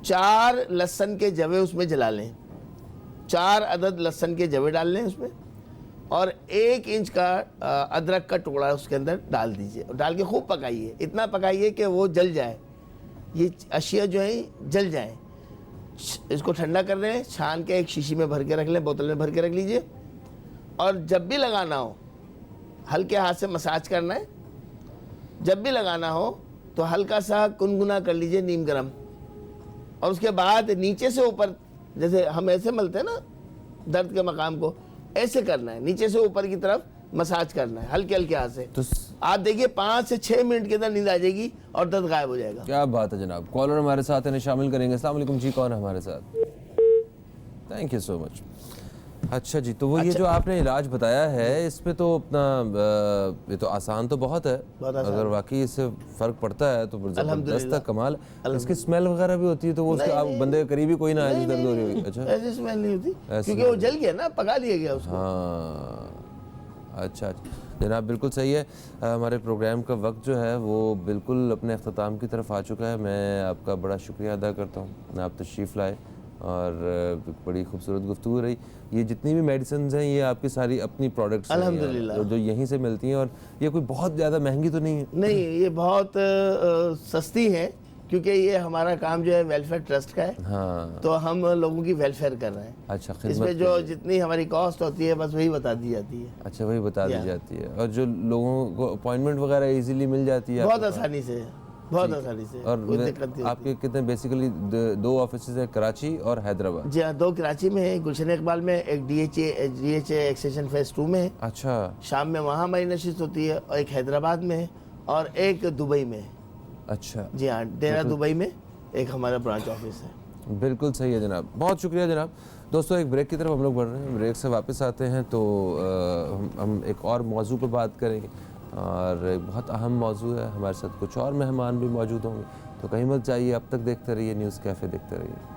4 لہسن کے جوے اس میں جلا لیں, 4 عدد لہسن کے جوے ڈال لیں اس میں, اور 1 انچ کا ادرک کا ٹکڑا اس کے اندر ڈال دیجئے. ڈال کے خوب پکائیے, اتنا پکائیے کہ وہ جل جائے, یہ اشیاء جو ہیں جل جائیں. اس کو ٹھنڈا کر لیں, چھان کے ایک شیشی میں بھر کے رکھ لیں, بوتل میں بھر کے رکھ لیجئے. اور جب بھی لگانا ہو ہلکے ہاتھ سے مساج کرنا ہے. جب بھی لگانا ہو تو ہلکا سا گنگنا کر لیجئے نیم گرم, اور اس کے بعد نیچے سے اوپر, جیسے ہم ایسے ملتے ہیں نا درد کے مقام کو, ایسے کرنا ہے, نیچے سے اوپر کی طرف مساج کرنا ہے ہلکے ہلکے ہاتھ سے. آپ دیکھیے 5 سے 6 منٹ کے اندر نیند آ جائے گی اور درد غائب ہو جائے گا. کیا بات ہے جناب. کالر ہمارے ساتھ ہیں, شامل کریں گے. السلام علیکم جی, کون ہے ہمارے ساتھ؟ تھینک یو سو مچ. اچھا جی, تو وہ یہ جو آپ نے علاج بتایا ہے اس پہ تو اپنا یہ تو آسان تو بہت ہے, اگر واقعی اس سے فرق پڑتا ہے تو زبردست ہے, کمال. اس کی اسمیل وغیرہ بھی ہوتی ہے تو وہ بندے کے قریب ہی کوئی نہ آئے جس درد ہو رہی ہوگی. اچھا, ایسی اسمیل نہیں ہوتی کیونکہ وہ جل گیا نا, پکا لیا گیا اس کو. ہاں اچھا. جناب بالکل صحیح ہے. ہمارے پروگرام کا وقت جو ہے وہ بالکل اپنے اختتام کی طرف آ چکا ہے. میں آپ کا بڑا شکریہ ادا کرتا ہوں, آپ تشریف لائے اور بڑی خوبصورت گفتگو رہی. یہ جتنی بھی میڈیسنز ہیں یہ آپ کی ساری اپنی پروڈکٹس ہیں الحمدللہ, جو یہیں سے ملتی ہیں, اور یہ کوئی بہت زیادہ مہنگی تو نہیں ہے؟ نہیں, یہ بہت سستی ہے کیونکہ یہ ہمارا کام جو ہے ویلفیئر ٹرسٹ کا ہے. ہاں, تو ہم لوگوں کی ویلفیئر کر رہے ہیں. اچھا, اس میں خدمت جو جتنی ہماری کاسٹ ہوتی ہے بس وہی بتا دی جاتی ہے. اچھا وہی بتا دی جاتی ہے, اور جو لوگوں کو اپوائنٹمنٹ وغیرہ ایزیلی مل جاتی ہے بہت آسانی سے, بہت آسانی سے, اور کوئی دقت نہیں آپ کے کتنے بیسیکلی 2 آفیسز ہیں, کراچی اور حیدرآباد؟ جی ہاں, 2 کراچی میں ہے, گلشن اقبال میں, ایک D H A extension phase 2 میں ہے. اچھا, شام میں وہاں ہماری نشست ہوتی ہے, اور ایک حیدرآباد میں ہے, اور ایک دبئی میں ہے. اچھا جی ہاں, ڈیرا دبئی میں ایک ہمارا برانچ آفس ہے. بالکل صحیح ہے جناب, بہت شکریہ جناب. دوستو ایک بریک کی طرف ہم لوگ بڑھ رہے ہیں, بریک سے واپس آتے ہیں تو ہم ایک اور موضوع پہ بات کریں گے, اور ایک بہت اہم موضوع ہے. ہمارے ساتھ کچھ اور مہمان بھی موجود ہوں گے, تو کہیں مت جائیے, اب تک دیکھتے رہیے نیوز کیفے, دیکھتے رہیے.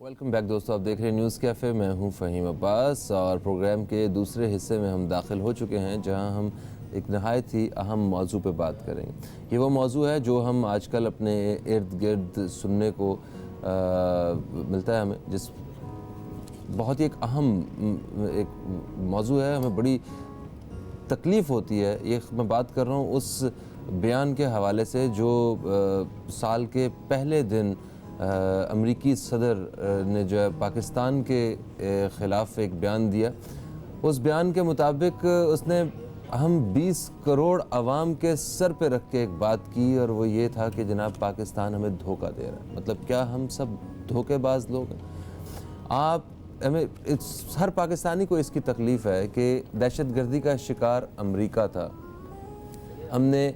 ویلکم بیک دوستو, آپ دیکھ رہے ہیں نیوز کیفے, میں ہوں فہیم عباس, اور پروگرام کے دوسرے حصے میں ہم داخل ہو چکے ہیں جہاں ہم ایک نہایت ہی اہم موضوع پہ بات کریں گے. یہ وہ موضوع ہے جو ہم آج کل اپنے ارد گرد سننے کو ملتا ہے ہمیں, جس بہت ہی ایک اہم ایک موضوع ہے, ہمیں بڑی تکلیف ہوتی ہے. یہ میں بات کر رہا ہوں اس بیان کے حوالے سے جو سال کے پہلے دن امریکی صدر نے جو ہے پاکستان کے خلاف ایک بیان دیا. اس بیان کے مطابق اس نے ہم 20 کروڑ عوام کے سر پہ رکھ کے ایک بات کی, اور وہ یہ تھا کہ جناب پاکستان ہمیں دھوکہ دے رہا ہے. مطلب کیا ہم سب دھوکے باز لوگ ہیں؟ ہمیں ہر پاکستانی کو اس کی تکلیف ہے کہ دہشت گردی کا شکار امریکہ تھا. ہم نے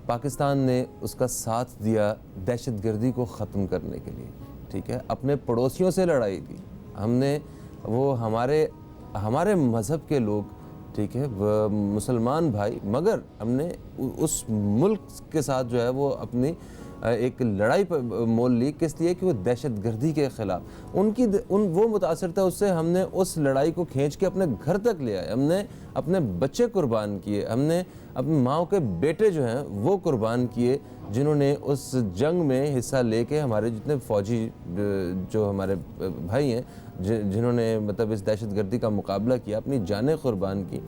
پاکستان نے اس کا ساتھ دیا دہشت گردی کو ختم کرنے کے لیے, ٹھیک ہے, اپنے پڑوسیوں سے لڑائی دی ہم نے. وہ ہمارے مذہب کے لوگ, ٹھیک ہے, مسلمان بھائی, مگر ہم نے اس ملک کے ساتھ جو ہے وہ اپنی ایک لڑائی پر مول لی. کس لیے؟ کہ وہ دہشت گردی کے خلاف وہ متاثر تھا اس سے. ہم نے اس لڑائی کو کھینچ کے اپنے گھر تک لے آئے, ہم نے اپنے بچے قربان کیے, ہم نے اپنی ماؤں کے بیٹے جو ہیں وہ قربان کیے, جنہوں نے اس جنگ میں حصہ لے کے, ہمارے جتنے فوجی جو ہمارے بھائی ہیں جنہوں نے مطلب اس دہشت گردی کا مقابلہ کیا, اپنی جانیں قربان کی.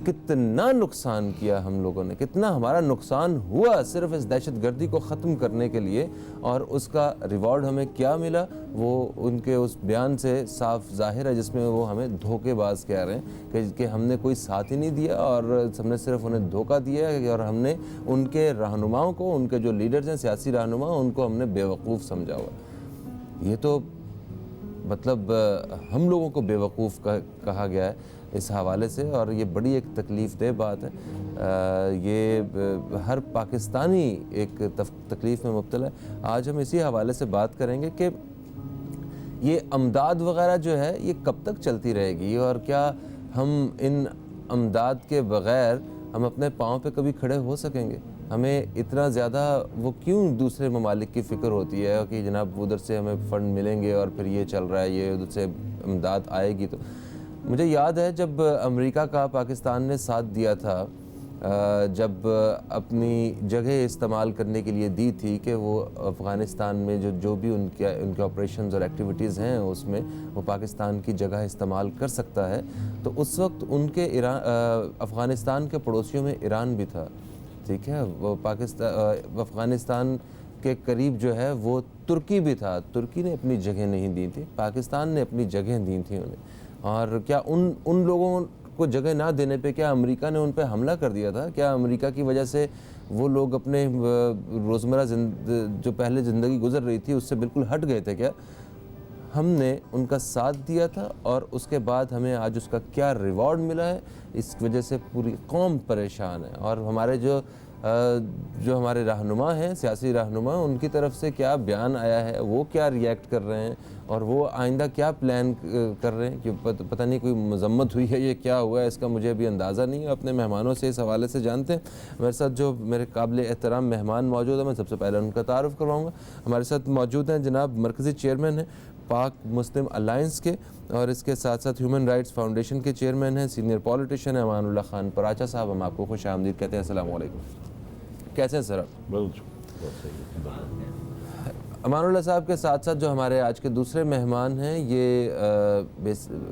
کتنا نقصان کیا ہم لوگوں نے, کتنا ہمارا نقصان ہوا صرف اس دہشت گردی کو ختم کرنے کے لیے, اور اس کا ریوارڈ ہمیں کیا ملا وہ ان کے اس بیان سے صاف ظاہر ہے, جس میں وہ ہمیں دھوکے باز کہہ رہے ہیں کہ ہم نے کوئی ساتھ ہی نہیں دیا, اور ہم نے صرف انہیں دھوکہ دیا ہے, اور ہم نے ان کے رہنماؤں کو, ان کے جو لیڈرز ہیں سیاسی رہنما, ان کو ہم نے بیوقوف سمجھا ہوا. یہ تو مطلب ہم لوگوں کو بیوقوف کہا گیا ہے اس حوالے سے, اور یہ بڑی ایک تکلیف دہ بات ہے. یہ ہر پاکستانی ایک تکلیف میں مبتلا ہے. آج ہم اسی حوالے سے بات کریں گے کہ یہ امداد وغیرہ جو ہے یہ کب تک چلتی رہے گی, اور کیا ہم ان امداد کے بغیر ہم اپنے پاؤں پہ کبھی کھڑے ہو سکیں گے؟ ہمیں اتنا زیادہ وہ کیوں دوسرے ممالک کی فکر ہوتی ہے کہ جناب ادھر سے ہمیں فنڈ ملیں گے, اور پھر یہ چل رہا ہے, یہ ادھر سے امداد آئے گی. تو مجھے یاد ہے جب امریکہ کا پاکستان نے ساتھ دیا تھا, جب اپنی جگہ استعمال کرنے کے لیے دی تھی کہ وہ افغانستان میں جو بھی ان کے آپریشنز اور ایکٹیویٹیز ہیں اس میں وہ پاکستان کی جگہ استعمال کر سکتا ہے, تو اس وقت ان کے افغانستان کے پڑوسیوں میں ایران بھی تھا, ٹھیک ہے, وہ افغانستان کے قریب جو ہے وہ ترکی بھی تھا. ترکی نے اپنی جگہ نہیں دی تھی, پاکستان نے اپنی جگہ دی تھی انہیں. اور کیا ان لوگوں کو جگہ نہ دینے پہ کیا امریکہ نے ان پہ حملہ کر دیا تھا؟ کیا امریکہ کی وجہ سے وہ لوگ اپنے روزمرہ جو پہلے زندگی گزر رہی تھی اس سے بالکل ہٹ گئے تھے کیا؟ ہم نے ان کا ساتھ دیا تھا, اور اس کے بعد ہمیں آج اس کا کیا ریوارڈ ملا ہے, اس وجہ سے پوری قوم پریشان ہے. اور ہمارے جو جو ہمارے رہنما ہیں, سیاسی رہنما, ان کی طرف سے کیا بیان آیا ہے, وہ کیا ریئیکٹ کر رہے ہیں اور وہ آئندہ کیا پلان کر رہے ہیں, کہ پتہ نہیں کوئی مذمت ہوئی ہے, یہ کیا ہوا ہے, اس کا مجھے ابھی اندازہ نہیں ہے. اپنے مہمانوں سے اس حوالے سے جانتے ہیں. میرے ساتھ جو میرے قابل احترام مہمان موجود ہیں, میں سب سے پہلے ان کا تعارف کرواؤں گا. ہمارے ساتھ موجود ہیں جناب مرکزی چیئرمین ہیں پاک مسلم الائنس کے, اور اس کے ساتھ ساتھ ہیومن رائٹس فاؤنڈیشن کے چیئرمین ہیں, سینئر پولیٹیشین ہیں امان اللہ خان پراچا صاحب. ہم آپ کو خوش آمدید کہتے ہیں. السلام علیکم. کیسے ہیں سر آپ؟ امان اللہ صاحب کے ساتھ ساتھ جو ہمارے آج کے دوسرے مہمان ہیں, یہ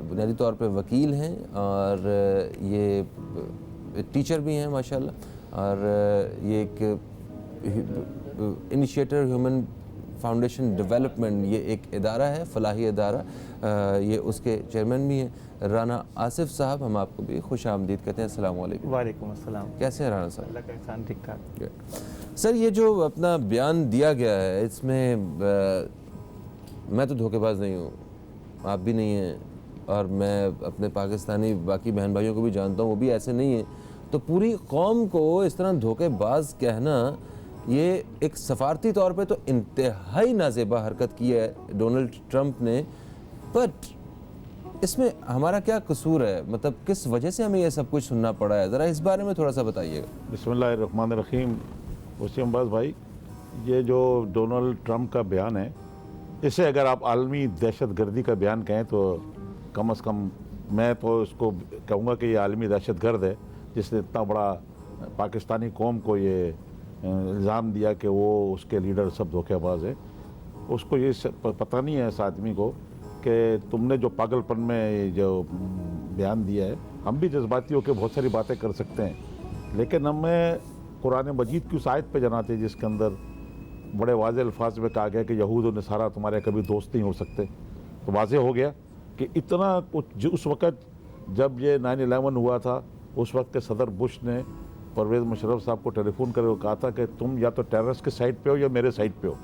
بنیادی طور پہ وکیل ہیں اور یہ ٹیچر بھی ہیں ماشاءاللہ, اور یہ ایک انیشیٹر ہیومن فاؤنڈیشن ڈیولپمنٹ, یہ ایک ادارہ ہے, فلاحی ادارہ, یہ اس کے چیئرمین بھی ہیں. رانا آصف صاحب, ہم آپ کو بھی خوش آمدید کہتے ہیں. السلام علیکم. وعلیکم السلام. کیسے ہیں رانا صاحب؟ اللہ کا احسان, ٹھیک ٹھاک. سر, یہ جو اپنا بیان دیا گیا ہے, اس میں میں تو دھوکے باز نہیں ہوں, آپ بھی نہیں ہیں, اور میں اپنے پاکستانی باقی بہن بھائیوں کو بھی جانتا ہوں, وہ بھی ایسے نہیں ہیں. تو پوری قوم کو اس طرح دھوکے باز کہنا, یہ ایک سفارتی طور پہ تو انتہائی نازیبا حرکت کی ہے ڈونلڈ ٹرمپ نے, بٹ اس میں ہمارا کیا قصور ہے, مطلب کس وجہ سے ہمیں یہ سب کچھ سننا پڑا ہے, ذرا اس بارے میں تھوڑا سا بتائیے گا. بسم اللہ الرحمن الرحیم. وسیم باز بھائی, یہ جو ڈونلڈ ٹرمپ کا بیان ہے, اسے اگر آپ عالمی دہشت گردی کا بیان کہیں تو کم از کم میں تو اس کو کہوں گا کہ یہ عالمی دہشت گرد ہے, جس نے اتنا بڑا پاکستانی قوم کو یہ الزام دیا کہ وہ اس کے لیڈر سب دھوکے باز ہیں. اس کو یہ پتہ نہیں ہے اس آدمی کو کہ تم نے جو پاگل پن میں جو بیان دیا ہے, ہم بھی جذباتی ہو کے بہت ساری باتیں کر سکتے ہیں, لیکن ہمیں قرآن مجید کی اس آیت پہ جناتے ہیں جس کے اندر بڑے واضح الفاظ میں کہا گیا کہ یہود و نصارہ تمہارے کبھی دوست نہیں ہو سکتے. تو واضح ہو گیا کہ اتنا کچھ اس وقت جب یہ 9/11 ہوا تھا, اس وقت کے صدر بش نے پرویز مشرف صاحب کو ٹیلی فون کرے کہا تھا کہ تم یا تو ٹیررسٹ کے سائڈ پہ ہو یا میرے سائڈ پہ ہو.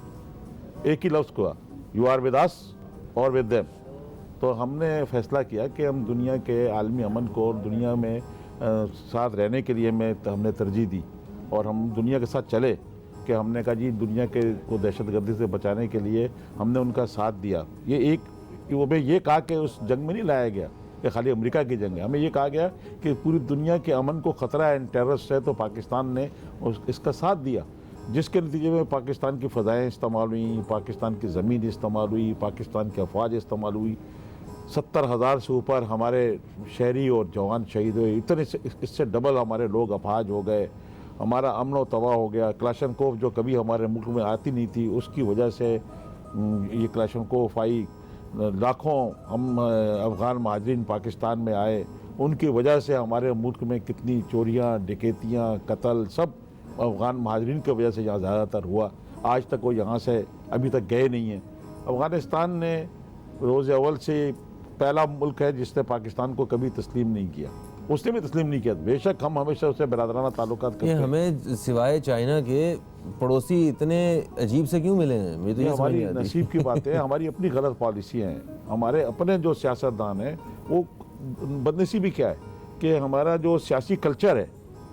ایک ہی لفظ کہا, یو آر ود اس اور ود دیم. تو ہم نے فیصلہ کیا کہ ہم دنیا کے عالمی امن کو اور دنیا میں ساتھ رہنے کے لیے ہم نے ترجیح دی, اور ہم دنیا کے ساتھ چلے کہ ہم نے کہا جی دنیا کے کو دہشت گردی سے بچانے کے لیے ہم نے ان کا ساتھ دیا. وہ میں یہ کہا کہ اس جنگ میں نہیں لایا گیا کہ خالی امریکہ کی جنگ ہے, ہمیں یہ کہا گیا کہ پوری دنیا کے امن کو خطرہ ہے ان ٹیررسٹ سے, تو پاکستان نے اس کا ساتھ دیا, جس کے نتیجے میں پاکستان کی فضائیں استعمال ہوئیں, پاکستان کی زمین استعمال ہوئی, پاکستان کی افواج استعمال ہوئی, 70,000 سے اوپر ہمارے شہری اور جوان شہید ہوئے, اتنے اس سے ڈبل ہمارے لوگ اپاہج ہو گئے, ہمارا امن و تباہ ہو گیا. کلاشنکوف جو کبھی ہمارے ملک میں آتی نہیں تھی, اس کی وجہ سے یہ کلاشنکوف آئی. لاکھوں ہم افغان مہاجرین پاکستان میں آئے, ان کی وجہ سے ہمارے ملک میں کتنی چوریاں, ڈکیتیاں, قتل, سب افغان مہاجرین کی وجہ سے یہاں زیادہ تر ہوا. آج تک وہ یہاں سے ابھی تک گئے نہیں ہیں. افغانستان نے روز اول سے پہلا ملک ہے جس نے پاکستان کو کبھی تسلیم نہیں کیا, اس نے بھی تسلیم نہیں کیا. بے شک ہم ہمیشہ اسے برادرانہ تعلقات کرتے ہیں. ہمیں سوائے چائنا کے پڑوسی اتنے عجیب سے کیوں ملے ہیں؟ مجھے تو یہ ہماری نصیب کی بات ہے, ہماری اپنی غلط پالیسیاں ہیں. ہمارے اپنے جو سیاستدان ہیں, وہ بدنصیبی کیا ہے کہ ہمارا جو سیاسی کلچر ہے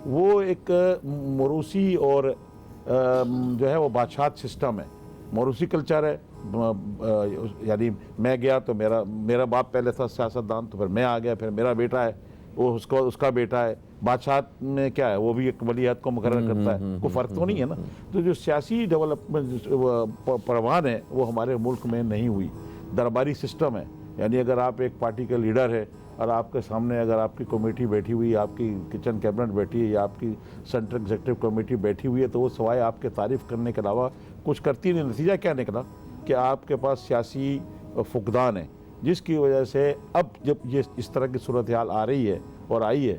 وہ ایک موروثی اور جو ہے وہ بادشاہت سسٹم ہے. موروثی کلچر ہے, یعنی میں گیا تو میرا باپ پہلے تھا سیاستدان, تو پھر میں آ گیا, پھر میرا بیٹا ہے, وہ اس کا بیٹا ہے. بادشاہت میں کیا ہے, وہ بھی ایک ولیعہد کو مقرر کرتا ہے, کوئی فرق تو نہیں ہے نا. تو جو سیاسی ڈیولپمنٹ پروان ہے وہ ہمارے ملک میں نہیں ہوئی. درباری سسٹم ہے, یعنی اگر آپ ایک پارٹی کے لیڈر ہے اور آپ کے سامنے اگر آپ کی کمیٹی بیٹھی ہوئی, آپ کی کچن کیبنٹ بیٹھی ہے یا آپ کی سینٹرل ایگزیکٹو کمیٹی بیٹھی ہوئی ہے, تو وہ سوائے آپ کے تعریف کرنے کے علاوہ کچھ کرتی نہیں. نتیجہ کیا نکلا کہ آپ کے پاس سیاسی فقدان ہے, جس کی وجہ سے اب جب یہ اس طرح کی صورتحال آ رہی ہے اور آئی ہے,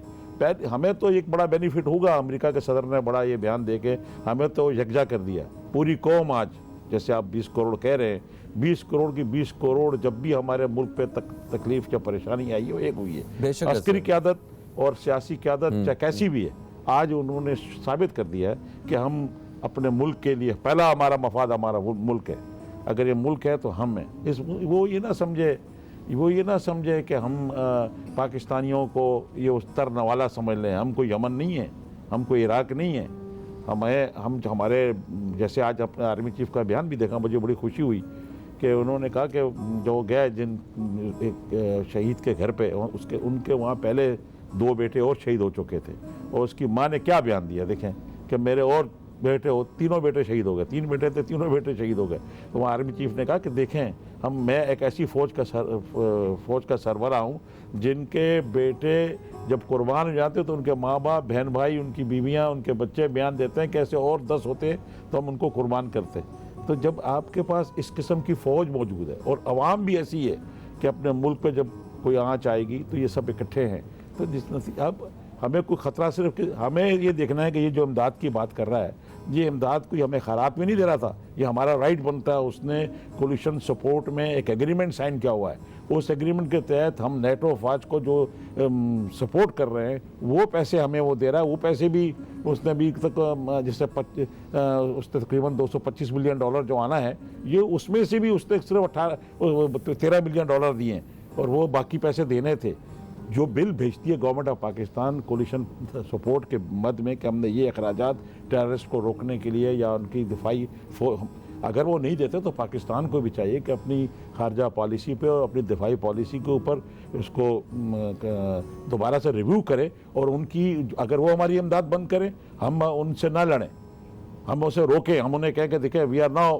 ہمیں تو ایک بڑا بینیفٹ ہوگا. امریکہ کے صدر نے بڑا یہ بیان دے کے ہمیں تو یکجا کر دیا. پوری قوم آج, جیسے آپ 20 کروڑ کہہ رہے ہیں, 20 کروڑ کی 20 کروڑ جب بھی ہمارے ملک پہ تکلیف یا پریشانی آئی ہے وہ ایک ہوئی ہے. عسکری قیادت اور سیاسی قیادت چاہے کیسی بھی ہے, آج انہوں نے ثابت کر دیا ہے کہ ہم اپنے ملک کے لیے, پہلا ہمارا مفاد ہمارا ملک ہے. اگر یہ ملک ہے تو ہم ہیں. وہ یہ نہ سمجھے کہ ہم پاکستانیوں کو یہ استر نوالا سمجھ لیں. ہم کوئی یمن نہیں ہے, ہم کوئی عراق نہیں ہے. ہمارے جیسے آج اپنے آرمی چیف کا بیان بھی دیکھا, مجھے بڑی خوشی ہوئی کہ انہوں نے کہا کہ جو گئے جن ایک شہید کے گھر پہ, ان کے وہاں پہلے 2 بیٹے اور شہید ہو چکے تھے, اور اس کی ماں نے کیا بیان دیا دیکھیں کہ میرے اور بیٹے تینوں بیٹے شہید ہو گئے, 3 بیٹے تھے, تینوں بیٹے شہید ہو گئے. تو وہاں آرمی چیف نے کہا کہ دیکھیں میں ایک ایسی فوج کا سربراہ ہوں جن کے بیٹے جب قربان ہو جاتے تو ان کے ماں باپ, بہن بھائی, ان کی بیویاں, ان کے بچے بیان دیتے ہیں کہ ایسے اور 10 ہوتے تو ہم ان کو قربان کرتے. تو جب آپ کے پاس اس قسم کی فوج موجود ہے اور عوام بھی ایسی ہے کہ اپنے ملک پہ جب کوئی آنچ آئے گی تو یہ سب اکٹھے ہیں, تو اب ہمیں کوئی خطرہ صرف ہمیں یہ دیکھنا ہے کہ یہ جو امداد کی بات کر رہا ہے, یہ امداد کوئی ہمیں خیرات میں نہیں دے رہا تھا, یہ ہمارا رائٹ بنتا ہے. اس نے کولیشن سپورٹ میں ایک ایگریمنٹ سائن کیا ہوا ہے, اس ایگریمنٹ کے تحت ہم نیٹو افواج کو جو سپورٹ کر رہے ہیں وہ پیسے ہمیں وہ دے رہا ہے. وہ پیسے بھی اس نے ابھی تک جیسے اس نے تقریباً $225 ملین جو آنا ہے, یہ اس میں سے بھی اس نے صرف $13 ملین دیے ہیں, اور وہ باقی پیسے دینے تھے. جو بل بھیجتی ہے government of Pakistan coalition support کے مد میں کہ ہم نے یہ اخراجات ٹیررسٹ کو روکنے کے لیے یا ان کی دفاعی اگر وہ نہیں دیتے تو پاکستان کو بھی چاہیے کہ اپنی خارجہ پالیسی پہ اور اپنی دفاعی پالیسی کے اوپر اس کو دوبارہ سے ریویو کرے, اور ان کی اگر وہ ہماری امداد بند کریں ہم ان سے نہ لڑیں, ہم اسے روکیں. ہم انہیں کہیں کہ دیکھیں وی آر ناؤ,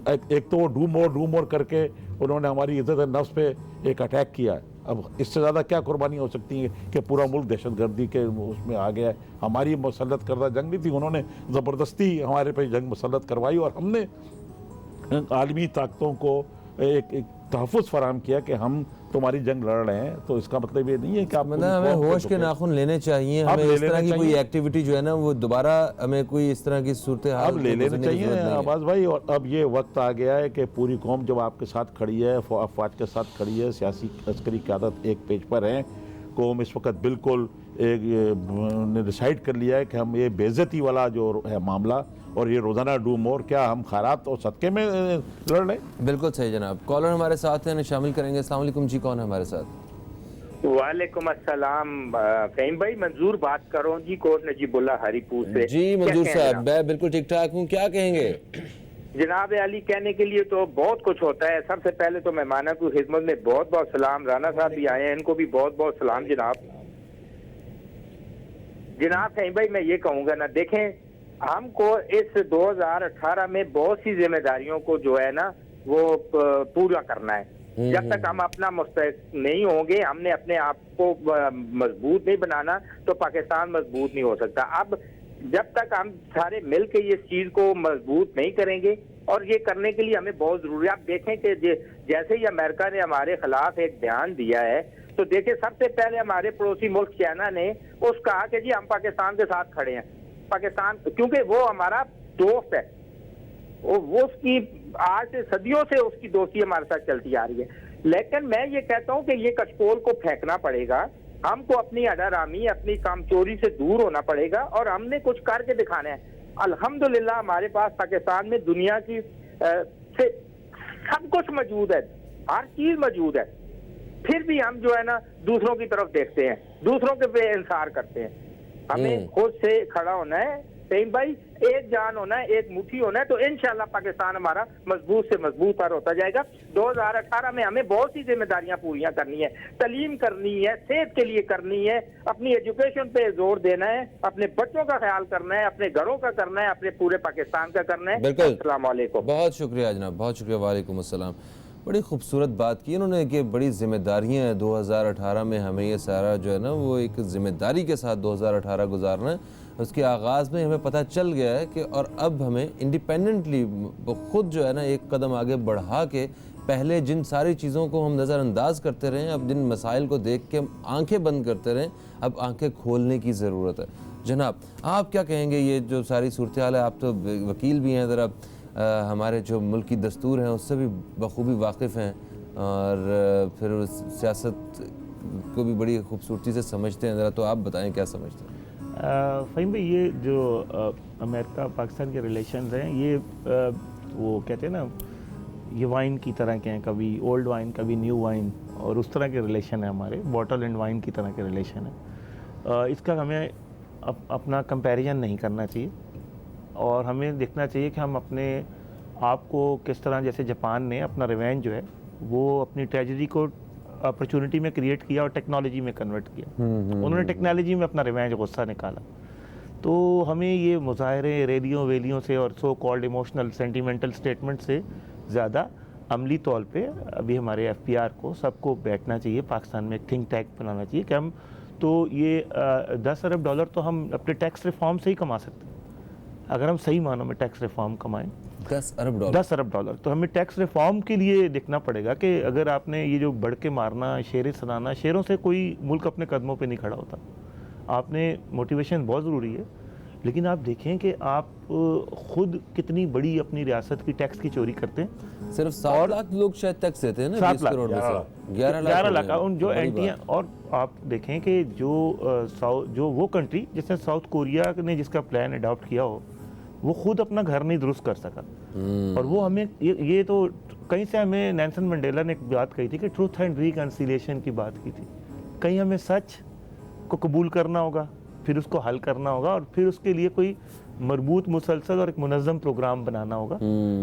ایک تو وہ ڈو مور کر کے انہوں نے ہماری عزت نفس پہ ایک اٹیک کیا ہے. اب اس سے زیادہ کیا قربانی ہو سکتی ہے کہ پورا ملک دہشت گردی کے اس میں آ گیا ہے. ہماری مسلط کردہ جنگ نہیں تھی, انہوں نے زبردستی ہمارے پہ جنگ مسلط کروائی, اور ہم نے عالمی طاقتوں کو ایک تحفظ فراہم کیا کہ ہم تمہاری جنگ لڑ رہے ہیں. تو اس کا مطلب یہ نہیں ہے کہ آپ ہمیں ہوش کے ناخن لینے چاہیے, ہمیں اس طرح کی کوئی ایکٹیویٹی جو ہے نا وہ دوبارہ ہمیں کوئی اس طرح کی صورتحال اب لے لینا چاہیے عباس بھائی. اور اب یہ وقت آ گیا ہے کہ پوری قوم جب آپ کے ساتھ کھڑی ہے, افواج کے ساتھ کھڑی ہے, سیاسی عسکری قیادت ایک پیج پر ہیں, قوم اس وقت بالکل نے ڈیسائیڈ کر لیا ہے کہ ہم یہ بے عزتی والا جو ہے معاملہ اور یہ روزانہ ڈو مور کیا ہم خیرات اور صدقے میں لڑ لیں. بالکل صحیح جناب. کالر ہمارے ساتھ ہیں, شامل کریں گے. السلام علیکم جی, کون ہے ہمارے ساتھ؟ وعلیکم السلام فہیم بھائی, منظور بات کر رہا ہوں جی, کوٹ نجیب اللہ ہری پور سے. جی منظور صاحب, میں بالکل ٹھیک ٹھاک ہوں, کیا کہیں گے؟ جناب علی کہنے کے لیے تو بہت کچھ ہوتا ہے. سب سے پہلے تو مہمانوں کی خدمت میں بہت بہت سلام. رانا صاحب بھی آئے ہیں, ان کو بھی بہت بہت سلام جناب. فہیم بھائی میں یہ کہوں گا نا, دیکھیں ہم کو اس 2018 میں بہت سی ذمہ داریوں کو جو ہے نا وہ پورا کرنا ہے. جب تک ہم اپنا مستحق نہیں ہوں گے, ہم نے اپنے آپ کو مضبوط نہیں بنانا تو پاکستان مضبوط نہیں ہو سکتا. اب جب تک ہم سارے مل کے اس چیز کو مضبوط نہیں کریں گے, اور یہ کرنے کے لیے ہمیں بہت ضروری ہے. آپ دیکھیں کہ جیسے ہی امریکہ نے ہمارے خلاف ایک بیان دیا ہے تو دیکھیں سب سے پہلے ہمارے پڑوسی ملک چائنا نے اس کہا کہ جی ہم پاکستان کے ساتھ کھڑے ہیں. پاکستان کیونکہ وہ ہمارا دوست ہے, وہ اس کی آج سے صدیوں سے اس کی دوستی ہمارے ساتھ چلتی آ رہی ہے. لیکن میں یہ کہتا ہوں کہ یہ کچکول کو پھینکنا پڑے گا. ہم کو اپنی اڈارامی, اپنی کامچوری سے دور ہونا پڑے گا, اور ہم نے کچھ کر کے دکھانا ہے. الحمدللہ ہمارے پاس پاکستان میں دنیا کی سے سب کچھ موجود ہے, ہر چیز موجود ہے. پھر بھی ہم جو ہے نا دوسروں کی طرف دیکھتے ہیں, دوسروں کے بے انصار کرتے ہیں. ہمیں خود سے کھڑا ہونا ہے فہیم بھائی, ایک جان ہونا ہے, ایک مٹھی ہونا ہے, تو انشاءاللہ پاکستان ہمارا مضبوط سے مضبوط پر ہوتا جائے گا. 2018 میں ہمیں بہت سی ذمہ داریاں پوریاں کرنی ہے. تعلیم کرنی ہے, صحت کے لیے کرنی ہے, اپنی ایجوکیشن پہ زور دینا ہے, اپنے بچوں کا خیال کرنا ہے, اپنے گھروں کا کرنا ہے, اپنے پورے پاکستان کا کرنا ہے. بالکل. السلام علیکم. بہت شکریہ جناب, بہت شکریہ. وعلیکم السلام. بڑی خوبصورت بات کی انہوں نے کہ بڑی ذمہ داریاں ہیں 2018 میں, ہمیں یہ سارا جو ہے نا وہ ایک ذمہ داری کے ساتھ 2018 گزارنا ہے. اس کے آغاز میں ہمیں پتہ چل گیا ہے کہ اور اب ہمیں انڈیپینڈنٹلی خود جو ہے نا ایک قدم آگے بڑھا کے پہلے جن ساری چیزوں کو ہم نظر انداز کرتے رہے, اب جن مسائل کو دیکھ کے ہم آنکھیں بند کرتے رہیں, اب آنکھیں کھولنے کی ضرورت ہے. جناب آپ کیا کہیں گے, یہ جو ساری صورتحال ہے, آپ تو وکیل بھی ہیں, ذرا ہمارے جو ملکی دستور ہیں اس سے بھی بخوبی واقف ہیں, اور پھر سیاست کو بھی بڑی خوبصورتی سے سمجھتے ہیں, ذرا تو آپ بتائیں کیا سمجھتے ہیں؟ فہیم بھائی, یہ جو امریکہ پاکستان کے ریلیشنز ہیں, یہ وہ کہتے ہیں نا یہ وائن کی طرح کے ہیں, کبھی اولڈ وائن کبھی نیو وائن, اور اس طرح کے ریلیشن ہیں ہمارے, بوٹل اینڈ وائن کی طرح کے ریلیشن ہیں. اس کا ہمیں اپنا کمپیریزن نہیں کرنا چاہیے. اور ہمیں دیکھنا چاہیے کہ ہم اپنے آپ کو کس طرح, جیسے جاپان نے اپنا ریونج جو ہے وہ اپنی ٹریجڈی کو اپرچونٹی میں کریٹ کیا اور ٹیکنالوجی میں کنورٹ کیا. انہوں نے ٹیکنالوجی میں اپنا ریونج غصہ نکالا. تو ہمیں یہ مظاہرے, ریلیوں ویلیوں سے اور so called emotional sentimental statement سے زیادہ عملی طور پہ ابھی ہمارے ایف پی آر کو سب کو بیٹھنا چاہیے, پاکستان میں ایک تھنک ٹینک بنانا چاہیے کہ ہم تو یہ $10 ارب تو ہم اپنے ٹیکس ریفارم سے ہی کما سکتے ہیں اگر ہم صحیح معنوں میں ٹیکس ریفارم کمائیں. $10 ارب تو ہمیں ٹیکس ریفارم کے لیے دیکھنا پڑے گا کہ اگر آپ نے یہ جو بڑھ کے مارنا, شیریں سنانا, شیروں سے کوئی ملک اپنے قدموں پہ نہیں کھڑا ہوتا. آپ نے موٹیویشن بہت ضروری ہے, لیکن آپ دیکھیں کہ آپ خود کتنی بڑی اپنی ریاست کی ٹیکس کی چوری کرتے ہیں. صرف 7 لاکھ لوگ شاید ٹیکس دیتے ہیں نا 20 کروڑ میں سے 11 لاکھ ان جو اینٹیاں. اور آپ دیکھیں کہ جو وہ کنٹری جس نے ساؤتھ کوریا نے جس کا پلان اڈاپٹ کیا ہو, وہ خود اپنا گھر نہیں درست کر سکا. اور وہ ہمیں یہ تو کہیں سے ہمیں نیلسن منڈیلا نے ایک بات کہی تھی کہ ٹروتھ اینڈ ریکنسیلیشن کی بات کی تھی. کہیں ہمیں سچ کو قبول کرنا ہوگا, پھر اس کو حل کرنا ہوگا, اور پھر اس کے لیے کوئی مربوط, مسلسل اور ایک منظم پروگرام بنانا ہوگا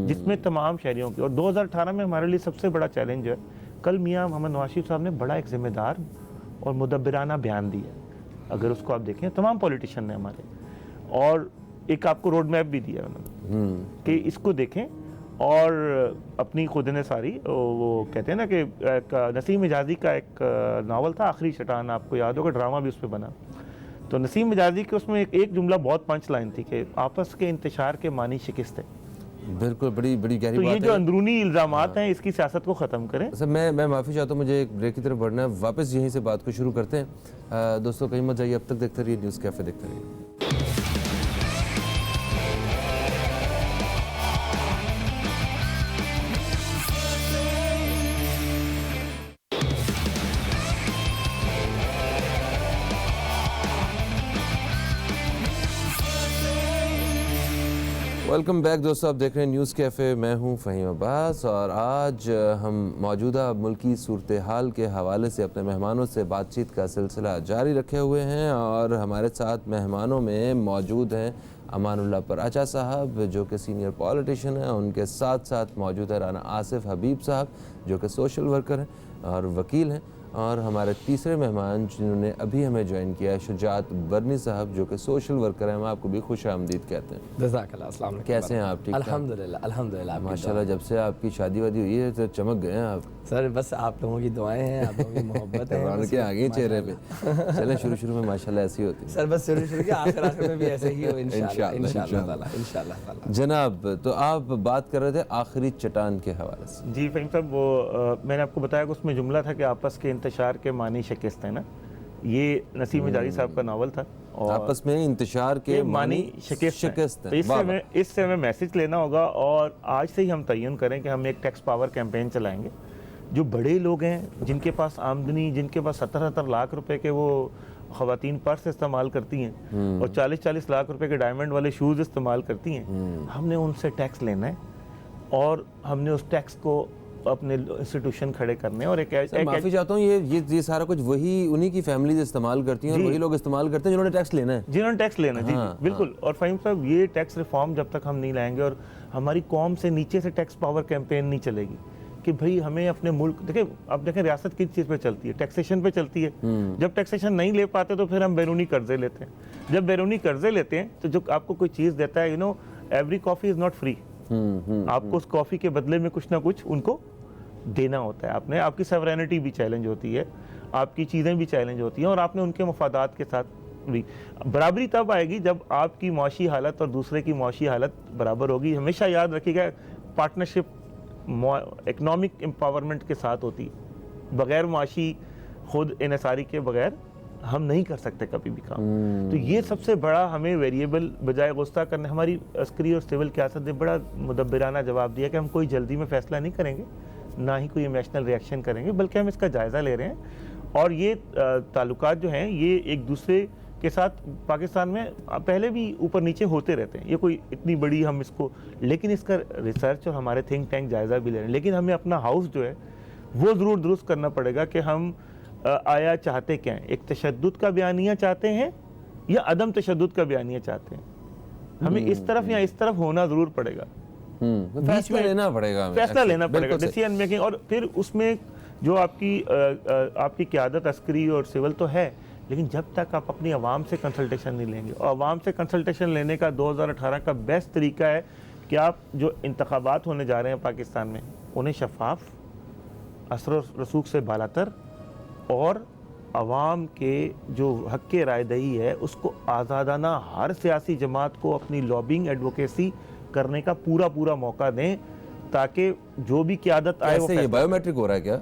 جس میں تمام شہریوں کی. اور 2018 میں ہمارے لیے سب سے بڑا چیلنج ہے, کل میاں محمد نواز شریف صاحب نے بڑا ایک ذمہ دار اور مدبرانہ بیان دیا. اگر اس کو آپ دیکھیں تمام پولیٹیشین نے ہمارے, اور ایک آپ کو روڈ میپ بھی دیا انہوں نے کہ اس کو دیکھیں. اور اپنی خود انحصاری, وہ کہتے ہیں نا کہ نسیم حجازی کا ایک ناول تھا آخری چٹان, آپ کو یاد ہوگا, ڈرامہ بھی اس پہ بنا. تو نسیم حجازی کے اس میں ایک جملہ بہت پنچ لائن تھی کہ آپس کے انتشار کے معنی شکست ہے. بالکل, بڑی گہری بات ہے. تو یہ جو اندرونی الزامات ہیں اس کی سیاست کو ختم کریں. میں معافی چاہتا ہوں, مجھے ایک بریک کی طرف بڑھنا ہے, واپس یہیں سے بات کو شروع کرتے ہیں. دوستوں کہیں مت جائیے, اب تک دیکھتے رہیے نیوز کیفے, دیکھتے رہیے. ویلکم بیک دوستو, آپ دیکھ رہے ہیں نیوز کیفے, میں ہوں فہیم عباس, اور آج ہم موجودہ ملکی صورتحال کے حوالے سے اپنے مہمانوں سے بات چیت کا سلسلہ جاری رکھے ہوئے ہیں. اور ہمارے ساتھ مہمانوں میں موجود ہیں امان اللہ پراچا صاحب جو کہ سینئر پولیٹیشین ہیں, ان کے ساتھ ساتھ موجود ہے رانا آصف حبیب صاحب جو کہ سوشل ورکر ہیں اور وکیل ہیں, اور ہمارے تیسرے مہمان جنہوں نے ابھی ہمیں جوائن کیا ہے شجاعت برنی صاحب جو کہ سوشل ورکر ہیں. ہم آپ کو بھی خوش آمدید کہتے ہیں. جزاک اللہ. السلام علیکم. کیسے ہیں آپ؟ ٹھیک ٹھاک؟ الحمدللہ. ماشاءاللہ, جب سے آپ کی شادی وادی ہوئی ہے تو چمک گئے ہیں آپ. سر بس آپ لوگوں کی دعائیں ہیں, آپ لوگوں کی محبت ہے, رونقیں آ گئی چہرے پہ. چلیں شروع میں ماشاءاللہ ایسی ہوتی ہے سر, بس شروع کے آخر میں بھی ایسے ہی ہو انشاءاللہ. جناب, تو آپ بات کر رہے تھے آخری چٹان کے حوالے سے. جی فہیم صاحب, وہ میں نے آپ کو بتایا کہ اس میں جملہ تھا کہ آپس کے انتشار کے معنی شکست ہے نا. یہ نسیم حجازی صاحب کا ناول تھا, اور آپس میں انتشار کے معنی شکست ہے. اس سے ہمیں میسج لینا ہوگا, اور آج سے ہی ہم تعین کریں کہ ہم ایک ٹیکس پاور کیمپین چلائیں گے. جو بڑے لوگ ہیں جن کے پاس آمدنی, جن کے پاس 70 لاکھ روپے کے وہ خواتین پرس استعمال کرتی ہیں اور 40 لاکھ روپے کے ڈائمنڈ والے شوز استعمال کرتی ہیں, ہم نے ان سے ٹیکس لینا ہے, اور ہم نے اس ٹیکس کو اپنے انسٹیٹیوشن کھڑے کرنے. اور ایک معافی چاہتا ہوں, یہ سارا کچھ وہی انہی کی فیملیز استعمال کرتی ہیں, اور وہی لوگ استعمال کرتے ہیں جنہوں نے ٹیکس لینا ہے. جی بالکل. اور فہیم صاحب, یہ ٹیکس ریفارم جب تک ہم نہیں لائیں گے, اور ہماری قوم سے نیچے سے ٹیکس پاور کیمپین نہیں چلے گی کہ بھئی ہمیں اپنے ملک, دیکھیں اب دیکھیں ریاست کس چیز پہ چلتی ہے, ٹیکسیشن پہ چلتی ہے. جب ٹیکسیشن نہیں لے پاتے تو پھر ہم بیرونی قرضے لیتے ہیں. جب بیرونی قرضے لیتے ہیں تو جو آپ کو کوئی چیز دیتا ہے, every coffee is not free. آپ کو اس کافی کے بدلے میں کچھ نہ کچھ ان کو دینا ہوتا ہے. آپ کی سیورینٹی بھی چیلنج ہوتی ہے, آپ کی چیزیں بھی چیلنج ہوتی ہیں, اور آپ نے ان کے مفادات کے ساتھ بھی. برابری تب آئے گی جب آپ کی معاشی حالت اور دوسرے کی معاشی حالت برابر ہوگی. ہمیشہ یاد رکھیے گا, پارٹنرشپ اکنامک امپاورمنٹ کے ساتھ ہوتی ہے. بغیر معاشی خود انحصاری کے بغیر ہم نہیں کر سکتے کبھی بھی کام. تو یہ سب سے بڑا ہمیں ویریبل, بجائے غصہ کرنے, ہماری عسکری اور سول قیادت نے بڑا مدبرانہ جواب دیا کہ ہم کوئی جلدی میں فیصلہ نہیں کریں گے, نہ ہی کوئی ایموشنل ریئیکشن کریں گے, بلکہ ہم اس کا جائزہ لے رہے ہیں. اور یہ تعلقات جو ہیں یہ ایک دوسرے کے ساتھ پاکستان میں پہلے بھی اوپر نیچے ہوتے رہتے ہیں. یہ کوئی اتنی بڑی ہم اس کو, لیکن اس کا ریسرچ اور ہمارے تھنک ٹینک جائزہ بھی لے رہے ہیں. لیکن ہمیں اپنا ہاؤس جو ہے وہ ضرور درست کرنا پڑے گا کہ ہم آیا چاہتے کیا ہیں. ایک تشدد کا بیانیہ چاہتے ہیں یا عدم تشدد کا بیانیہ چاہتے ہیں؟ ہمیں اس طرف یا اس طرف ہونا ضرور پڑے گا, فیصلہ لینا پڑے گا, فیصلہ لینا پڑے گا, ڈیسیژن میکنگ. اور پھر اس میں جو آپ کی قیادت عسکری اور سول تو ہے, لیکن جب تک آپ اپنی عوام سے کنسلٹیشن نہیں لیں گے, اور عوام سے کنسلٹیشن لینے کا 2018 کا بیسٹ طریقہ ہے کہ آپ جو انتخابات ہونے جا رہے ہیں پاکستان میں انہیں شفاف, اثر و رسوخ سے بالاتر, اور عوام کے جو حق رائے دہی ہے اس کو آزادانہ ہر سیاسی جماعت کو اپنی لابنگ ایڈوکیسی کرنے کا پورا موقع دیں, تاکہ جو بھی قیادت آئے. یہ بائیو میٹرک ہو رہا ہے کیا؟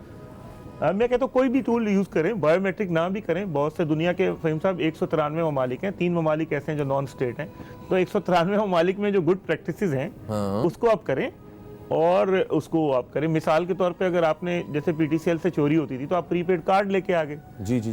میں کہتا ہوں کوئی بھی ٹول یوز کریں, بائیو میٹرک نہ بھی کریں. بہت سے دنیا کے فہیم صاحب 193 ممالک ہیں, 3 ممالک ایسے ہیں جو نان اسٹیٹ ہیں, تو 193 ممالک میں جو گڈ پریکٹسز ہیں اس کو آپ کریں اور اس کو آپ کریں. مثال کے طور پہ اگر آپ نے جیسے پی ٹی سی ایل سے چوری ہوتی تھی تو آپ پری پیڈ کارڈ لے کے آگے,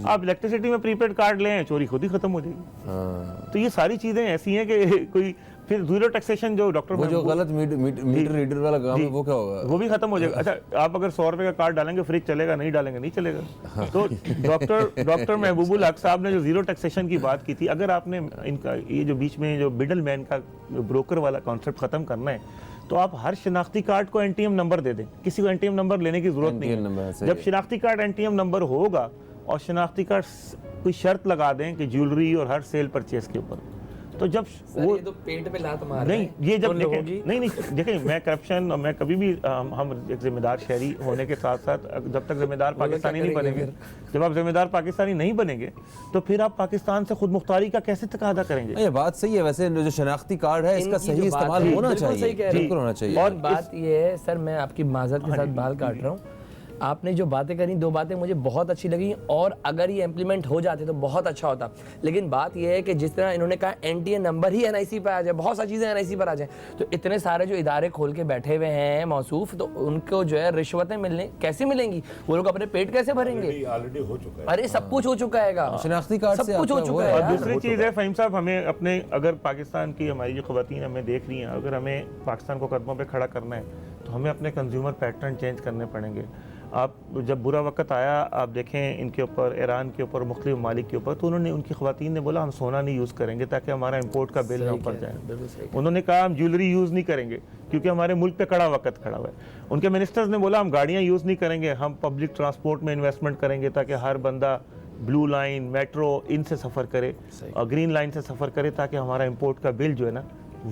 آپ الیکٹریسٹی میں پری پیڈ کارڈ لیں, چوری خود ہی ختم ہو جائے گی. تو یہ ساری چیزیں ایسی ہیں کہ کوئی پھر زیرو ٹیکسیشن جو ڈاکٹر وہ جو غلط میٹر ریڈر والا کام ہے وہ کیا ہوگا, وہ بھی ختم ہو جائے گا. اچھا آپ اگر 100 روپے کا کارڈ ڈالیں گے فریج چلے گا, نہیں ڈالیں گے نہیں چلے گا. تو ڈاکٹر محبوب الحق صاحب نے جو زیرو ٹیکسیشن کی بات کی تھی, اگر آپ نے ان کا یہ جو بیچ میں جو مڈل مین کا بروکر والا کانسیپٹ ختم کرنا ہے تو آپ ہر شناختی کارڈ کو این ٹی ایم نمبر دے دیں. کسی کو این ٹی ایم نمبر لینے کی ضرورت نہیں ہے. جب شناختی card N T M number ہوگا اور شناختی کارڈ کوئی شرط لگا دیں کہ جیولری اور ہر سیل پرچیز کے اوپر, تو جب وہ تو پیٹ پہ لات مار نہیں, یہ جب دیکھیں میں کرپشن اور میں کبھی بھی ہم ایک ذمہ دار شہری ہونے کے ساتھ ساتھ جب تک ذمہ دار پاکستانی نہیں بنیں گے, جب آپ ذمہ دار پاکستانی نہیں بنیں گے تو پھر آپ پاکستان سے خود مختاری کا کیسے تقاضا کریں گے؟ یہ بات صحیح ہے. ویسے جو شناختی کارڈ ہے اس کا صحیح استعمال ہونا چاہیے, بالکل ہونا چاہیے. اور بات یہ ہے سر, میں آپ کی معذرت کے ساتھ بال کاٹ رہا ہوں, آپ نے جو باتیں کریں 2 باتیں مجھے بہت اچھی لگیں, اور اگر یہ امپلیمنٹ ہو جاتے تو بہت اچھا ہوتا. لیکن بات یہ ہے کہ جس طرح انہوں نے کہا این ٹی اے نمبر ہی این آئی سی پہ آ جائے, بہت ساری چیزیں این آئی سی پر آ جائیں, تو اتنے سارے جو ادارے کھول کے بیٹھے ہوئے ہیں موصوف, تو ان کو جو ہے رشوتیں ملنے کیسے ملیں گی, وہ لوگ اپنے پیٹ کیسے بھریں گے؟ ارے سب کچھ ہو چکا ہے گا, شناختی کارڈ سب کچھ ہو چکا ہے. اور دوسری چیز ہے فہیم صاحب, ہمیں اپنے اگر پاکستان کی ہماری جو خواتین ہمیں دیکھ رہی ہیں, اگر ہمیں پاکستان کو قدموں پہ کھڑا کرنا ہے تو ہمیں اپنے کنزیومر پیٹرن چینج کرنے پڑیں گے. آپ جب برا وقت آیا, آپ دیکھیں ان کے اوپر, ایران کے اوپر, مختلف ممالک کے اوپر, تو انہوں نے, ان کی خواتین نے بولا ہم سونا نہیں یوز کریں گے تاکہ ہمارا امپورٹ کا بل نہ اوپر جائے. انہوں نے کہا ہم جیولری یوز نہیں کریں گے کیونکہ ہمارے ملک پہ کڑا وقت کھڑا ہوا ہے. ان کے منسٹرز نے بولا ہم گاڑیاں یوز نہیں کریں گے, ہم پبلک ٹرانسپورٹ میں انویسٹمنٹ کریں گے تاکہ ہر بندہ بلو لائن, میٹرو ان سے سفر کرے اور گرین لائن سے سفر کرے تاکہ ہمارا امپورٹ کا بل جو ہے نا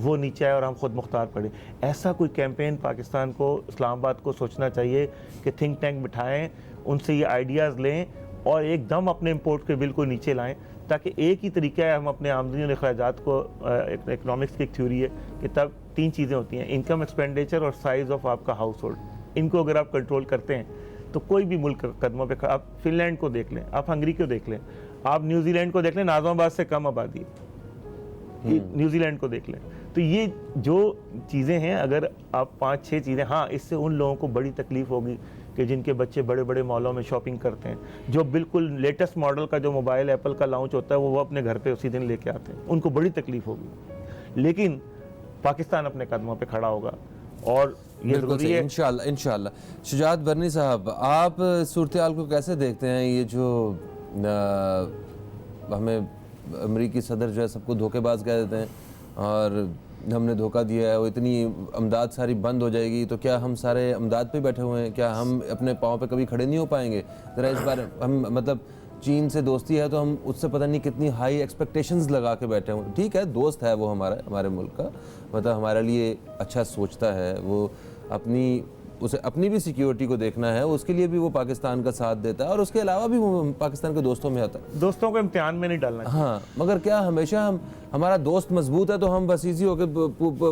وہ نیچے آئے اور ہم خود مختار پڑے. ایسا کوئی کیمپین پاکستان کو, اسلام آباد کو سوچنا چاہیے کہ تھنک ٹینک بٹھائیں, ان سے یہ آئیڈیاز لیں اور ایک دم اپنے امپورٹ کے بل کو نیچے لائیں, تاکہ ایک ہی طریقہ ہے ہم اپنے آمدنی اور اخراجات کو, اکنامکس کی ایک تھیوری ہے کہ تب 3 چیزیں ہوتی ہیں, انکم, ایکسپینڈیچر اور سائز آف آپ کا ہاؤس ہولڈ. ان کو اگر آپ کنٹرول کرتے ہیں تو کوئی بھی ملک قدموں پہ, آپ فن لینڈ کو دیکھ لیں, آپ ہنگری کو دیکھ لیں, آپ نیوزی لینڈ کو دیکھ لیں, ناظم آباد سے کم آبادی ہے, نیوزی لینڈ کو دیکھ لیں. تو یہ جو چیزیں ہیں, اگر آپ 5-6 چیزیں, ہاں اس سے ان لوگوں کو بڑی تکلیف ہوگی کہ جن کے بچے بڑے بڑے مالوں میں شاپنگ کرتے ہیں, جو بالکل لیٹسٹ ماڈل کا جو موبائل ایپل کا لانچ ہوتا ہے وہ اپنے گھر پہ اسی دن لے کے آتے ہیں, ان کو بڑی تکلیف ہوگی. لیکن پاکستان اپنے قدموں پہ کھڑا ہوگا اور یہ ضروری ہے انشاءاللہ. شجاعت برنی صاحب, آپ صورتحال کو کیسے دیکھتے ہیں؟ یہ جو ہمیں امریکی صدر جو ہے سب کو دھوکے باز کہہ دیتے ہیں اور ہم نے دھوکہ دیا ہے, وہ اتنی امداد ساری بند ہو جائے گی, تو کیا ہم سارے امداد پہ بیٹھے ہوئے ہیں؟ کیا ہم اپنے پاؤں پہ کبھی کھڑے نہیں ہو پائیں گے؟ ذرا اس بار ہم, مطلب چین سے دوستی ہے تو ہم اس سے پتہ نہیں کتنی ہائی ایکسپیکٹیشنز لگا کے بیٹھے ہوں. ٹھیک ہے, دوست ہے وہ ہمارے ملک کا, مطلب ہمارے لیے اچھا سوچتا ہے, وہ اسے اپنی بھی سیکیورٹی کو دیکھنا ہے, اس کے لیے بھی وہ پاکستان کا ساتھ دیتا ہے, اور اس کے علاوہ بھی وہ پاکستان کے دوستوں میں آتا ہے. دوستوں کو امتحان میں نہیں ڈالنا. ہاں, مگر کیا ہمیشہ ہمارا دوست مضبوط ہے تو ہم بس ایزی ہو کے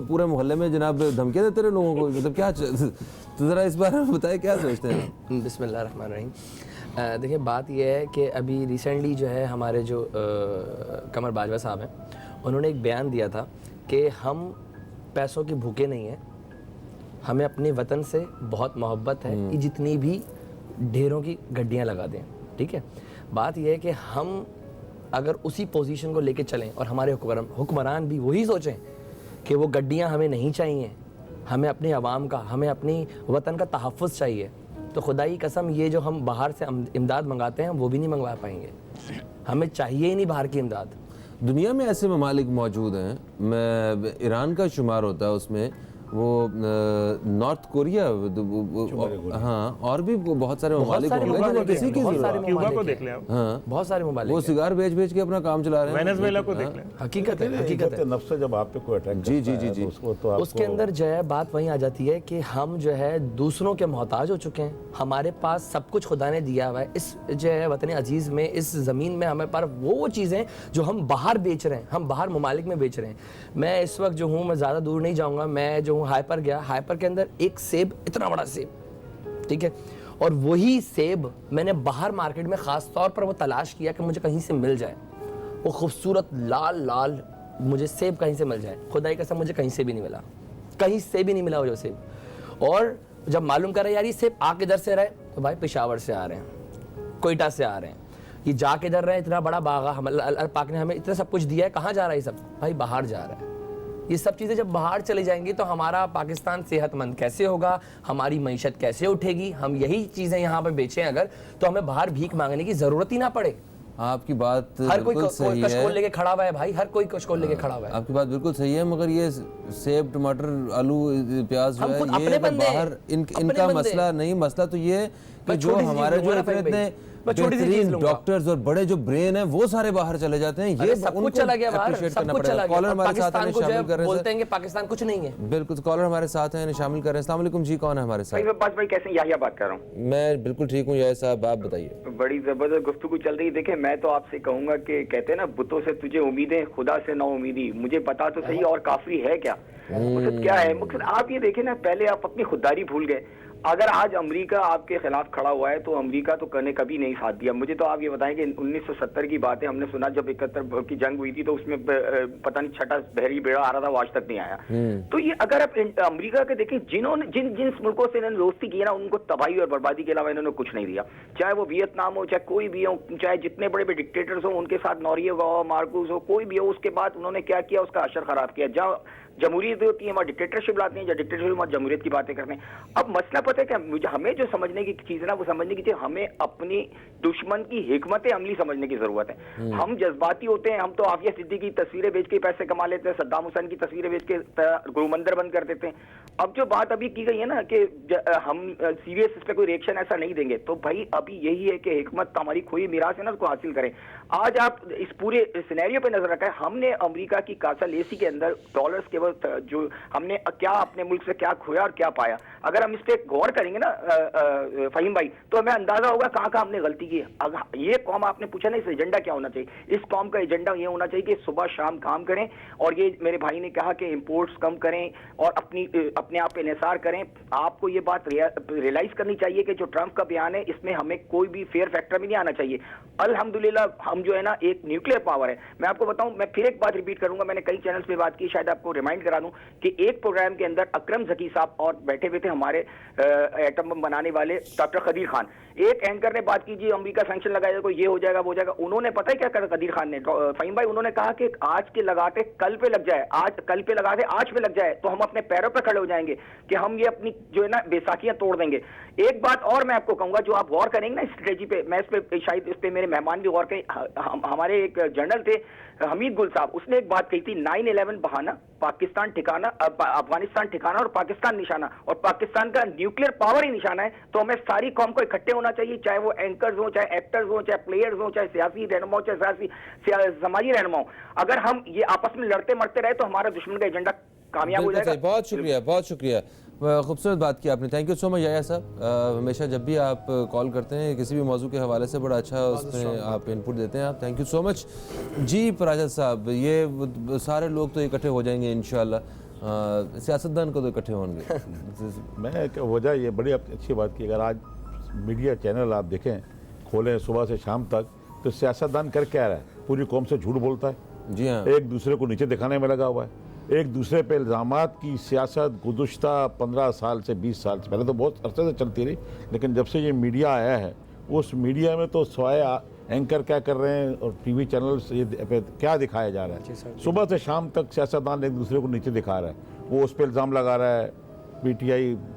پورے محلے میں جناب دھمکیاں دیتے رہے لوگوں کو, مطلب کیا؟ تو ذرا اس بارے میں بتائیں کیا سوچتے ہیں؟ بسم اللہ الرحمن الرحیم. دیکھیں بات یہ ہے کہ ابھی ریسنٹلی جو ہے ہمارے جو قمر باجوہ صاحب ہیں, انہوں نے ایک بیان دیا تھا کہ ہم پیسوں کے بھوکے نہیں ہیں, ہمیں اپنے وطن سے بہت محبت ہے, یہ جتنی بھی ڈھیروں کی گڈیاں لگا دیں. ٹھیک ہے, بات یہ ہے کہ ہم اگر اسی پوزیشن کو لے کے چلیں اور ہمارے حکمران بھی وہی سوچیں کہ وہ گڈیاں ہمیں نہیں چاہیے, ہمیں اپنے عوام کا, ہمیں اپنی وطن کا تحفظ چاہیے, تو خدا کی قسم یہ جو ہم باہر سے امداد منگاتے ہیں وہ بھی نہیں منگوا پائیں گے. ہمیں چاہیے ہی نہیں باہر کی امداد. دنیا میں ایسے ممالک موجود ہیں، میں ایران کا شمار ہوتا ہے اس میں، وہ نارتھ کوریا، ہاں، اور بھی بہت سارے ممالک ہوں گے جنہیں کسی کی ضرورت، کیوبا کو دیکھ لیں آپ، ہاں بہت سارے ممالک وہ سگار بیچ کے اپنا کام چلا رہے ہیں، وینزویلا کو دیکھ لیں، حقیقت ہے نفس سے جب آپ پہ کوئی اٹیک کرتا ہے تو اس کو تو آپ اس کے اندر جو ہے بات وہیں آ جاتی ہے کہ ہم جو ہے دوسروں کے محتاج ہو چکے ہیں. ہمارے پاس سب کچھ خدا نے دیا ہوا ہے اس جو ہے وطن عزیز میں، اس زمین میں ہمیں پر وہ چیزیں جو ہم باہر بیچ رہے ہیں، ہم باہر ممالک میں بیچ رہے ہیں. میں اس وقت جو ہوں، میں زیادہ دور نہیں جاؤں گا، میں جو ہوں ہائپر گیا، ہائپر کے اندر ایک سیب، اتنا بڑا سیب، ٹھیک ہے، اور وہی سیب میں نے باہر مارکیٹ میں خاص طور پر وہ تلاش کیا کہ مجھے کہیں سے مل جائے، وہ خوبصورت لال لال مجھے سیب کہیں سے مل جائے. خدا کی قسم مجھے کہیں سے بھی نہیں ملا، کہیں سے بھی نہیں ملا وہ جو سیب. اور جب معلوم کر رہے یار یہ سیب آ کدھر سے رہے، تو بھائی پشاور سے آ رہے ہیں، کوئٹہ سے آ رہے ہیں. یہ جا کدھر رہے ہیں، اتنا بڑا باغ، اللہ پاک نے ہمیں اتنا سب کچھ دیا ہے، کہاں جا رہا ہے یہ سب؟ بھائی باہر جا رہا ہے. یہ سب چیزیں جب باہر چلی جائیں گی تو ہمارا پاکستان صحت مند کیسے ہوگا، ہماری معیشت کیسے اٹھے گی؟ ہم یہی چیزیں یہاں پہ بیچیں اگر، تو ہمیں باہر بھیک مانگنے کی ضرورت ہی نہ پڑے. آپ کی بات ہر کوئی بالکل صحیح ہے، کشکول لے کے کھڑا ہوا ہے بھائی، ہر کوئی کشکول لے کے کھڑا ہوا ہے. آپ کی بات بالکل صحیح ہے، مگر یہ سیب، ٹماٹر، آلو، پیاز جو ہے یہ باہر ان کا مسئلہ نہیں. مسئلہ تو یہ کہ جو ہمارے جو اتنے بہترین ڈاکٹرز اور بڑے جو برین ہیں وہ سارے باہر چلے جاتے ہیں، یہ سب کچھ چلا گیا باہر، سب کچھ چلا گیا. پاکستان کو جو ہے بولتے ہیں کہ پاکستان کچھ نہیں ہے. بالکل. کالر ہمارے ساتھ ہیں، شامل کر رہے ہیں. السلام علیکم جی، کون ہے ہمارے ساتھ؟ بھائی کیسے ہیں؟ یحییٰ بات کر رہا ہوں. میں بالکل ٹھیک ہوں یحییٰ صاحب، آپ بتائیے. بڑی زبردست گفتگو چل رہی ہے. دیکھیں میں تو آپ سے کہوں گا کہ کہتے ہیں نا بتوں سے تجھے امیدیں، خدا سے نا امیدی. مجھے بتا تو صحیح اور کافی ہے کیا؟ مقصد کیا ہے؟ مقصد آپ یہ دیکھیں نا، پہلے آپ اپنی خودداری بھول گئے. اگر آج امریکہ آپ کے خلاف کھڑا ہوا ہے تو امریکہ تو کرنے کبھی نہیں ساتھ دیا. مجھے تو آپ یہ بتائیں کہ 1970 کی بات ہے، ہم نے سنا جب 71 کی جنگ ہوئی تھی تو اس میں پتہ نہیں چھٹا بحری بیڑا آ رہا تھا، وہ آج تک نہیں آیا. تو یہ اگر آپ امریکہ کے دیکھیں، جنہوں نے جن ملکوں سے انہوں نے دوستی کی نا، ان کو تباہی اور بربادی کے علاوہ انہوں نے کچھ نہیں دیا. چاہے وہ ویتنام ہو، چاہے کوئی بھی ہو، چاہے جتنے بڑے بڑے ڈکٹیٹرز ہوں، ان کے ساتھ نوریگا ہو، مارکوس ہو، کوئی بھی ہو، اس کے بعد انہوں نے کیا کیا؟ اس کا اشر خراب کیا. جہاں جمہوریت ہوتی ہے وہاں ڈکٹیٹرشپ لاتے ہیں، یا ڈکٹیٹرشپ وہاں جمہوریت کی باتیں کرتے ہیں. اب مسئلہ پتہ ہے کہ ہمیں جو سمجھنے کی چیز ہے نا، وہ سمجھنے کی چیز ہمیں اپنی دشمن کی حکمت عملی سمجھنے کی ضرورت ہے. ہم جذباتی ہوتے ہیں، ہم تو عافیہ صدیقی کی تصویریں بیچ کے پیسے کما لیتے ہیں، صدام حسین کی تصویریں بیچ کے گرو مندر بند کر دیتے ہیں. اب جو بات ابھی کی گئی ہے نا کہ ہم سیریس اس پہ کوئی ریئیکشن ایسا نہیں دیں گے، تو بھائی ابھی یہی ہے کہ حکمت ہماری کھوئی میراث ہے نا، اس کو حاصل کریں. آج آپ اس پورے سینیریو پہ نظر رکھیں، ہم نے امریکہ کی کاسا لیسی کے اندر ڈالرز کے وقت جو ہم نے کیا اپنے ملک سے کیا کھویا اور کیا پایا، اگر ہم اس پہ غور کریں گے نا فہیم بھائی، تو ہمیں اندازہ ہوگا کہاں کہاں ہم نے غلطی کی ہے. یہ قوم آپ نے پوچھا نا اس ایجنڈا کیا ہونا چاہیے، اس قوم کا ایجنڈا یہ ہونا چاہیے کہ صبح شام کام کریں، اور یہ میرے بھائی نے کہا کہ امپورٹس کم کریں اور اپنے آپ پہ انحصار کریں. آپ کو یہ بات ریئلائز کرنی چاہیے کہ جو ٹرمپ کا بیان ہے اس میں ہمیں کوئی بھی فیئر فیکٹر بھی نہیں آنا چاہیے. الحمدللہ ہم جو ہے نا ایک نیوکلیئر پاور ہے. میں آپ کو بتاؤں، میں پھر ایک بات ریپیٹ کروں گا، میں نے کئی چینلز پہ بات کی، شاید آپ کو ریمائنڈ کرا دوں کہ ایک پروگرام کے اندر اکرم ذکی صاحب اور بیٹھے ہوئے تھے ہمارے ایٹم بم بنانے والے ڈاکٹر قدیر خان. ایک اینکر نے بات کی جی امریکہ سینکشن لگائے گا، یہ ہو جائے گا وہ ہو جائے گا. انہوں نے پتہ ہے کیا کرا قدیر خان نے، فہیم بھائی، انہوں نے کہا کہ آج کے لگاتے کل پہ لگ جائے، آج کل پہ لگاتے آج پہ لگ جائے تو ہم اپنے پیروں پہ کھڑے ہو جائیں گے کہ ہم یہ اپنی جو ہے نا بیساکھیاں توڑ دیں گے. ایک بات اور میں آپ کو کہوں گا، جو آپ غور کریں گے نا اسٹریٹجی پہ، میں اس پہ شاید اس پہ میرے مہمان بھی غور کریں. ہمارے ایک جنرل تھے حمید گل صاحب، اس نے ایک بات کہی تھی، 9/11 بہانا، پاکستان ٹھکانا، افغانستان ٹھکانا اور پاکستان نشانہ، اور پاکستان کا نیوکلیئر پاور ہی نشانہ ہے. تو ہمیں ساری قوم کو اکٹھے ہونا چاہیے، چاہے وہ اینکرز ہوں، چاہے ایکٹرز ہوں، چاہے پلیئرز ہوں، چاہے سیاسی رہنما ہوں، چاہے سماجی رہنما ہوں. اگر ہم یہ آپس میں لڑتے مرتے رہے تو ہمارا دشمن کا ایجنڈا کامیاب ہو جائے گا. بہت شکریہ، بہت شکریہ، خوبصورت بات کی آپ نے. تھینک یو سو مچ یحییٰ صاحب. ہمیشہ جب بھی آپ کال کرتے ہیں کسی بھی موضوع کے حوالے سے بڑا اچھا اس میں آپ انپٹ دیتے ہیں. آپ تھینک یو سو مچ. جی پراجد صاحب، یہ سارے لوگ تو اکٹھے ہو جائیں گے انشاءاللہ، سیاستدان کو تو اکٹھے ہوں گے. میں وجہ یہ بڑی اچھی بات کی، اگر آج میڈیا چینل آپ دیکھیں کھولیں صبح سے شام تک، تو سیاستدان کر کیا رہا ہے؟ پوری قوم سے جھوٹ بولتا ہے، جی ہاں، ایک دوسرے کو نیچے دکھانے میں لگا ہوا ہے، ایک دوسرے پہ الزامات کی سیاست گزشتہ 15 سال سے 20 سال سے، پہلے تو بہت عرصے سے چلتی رہی، لیکن جب سے یہ میڈیا آیا ہے اس میڈیا میں تو سوائے اینکر کیا کر رہے ہیں اور ٹی وی چینلز یہ کیا دکھایا جا رہا ہے، صبح سے شام تک سیاستدان ایک دوسرے کو نیچے دکھا رہا ہے. وہ اس پہ الزام لگا رہا ہے PTI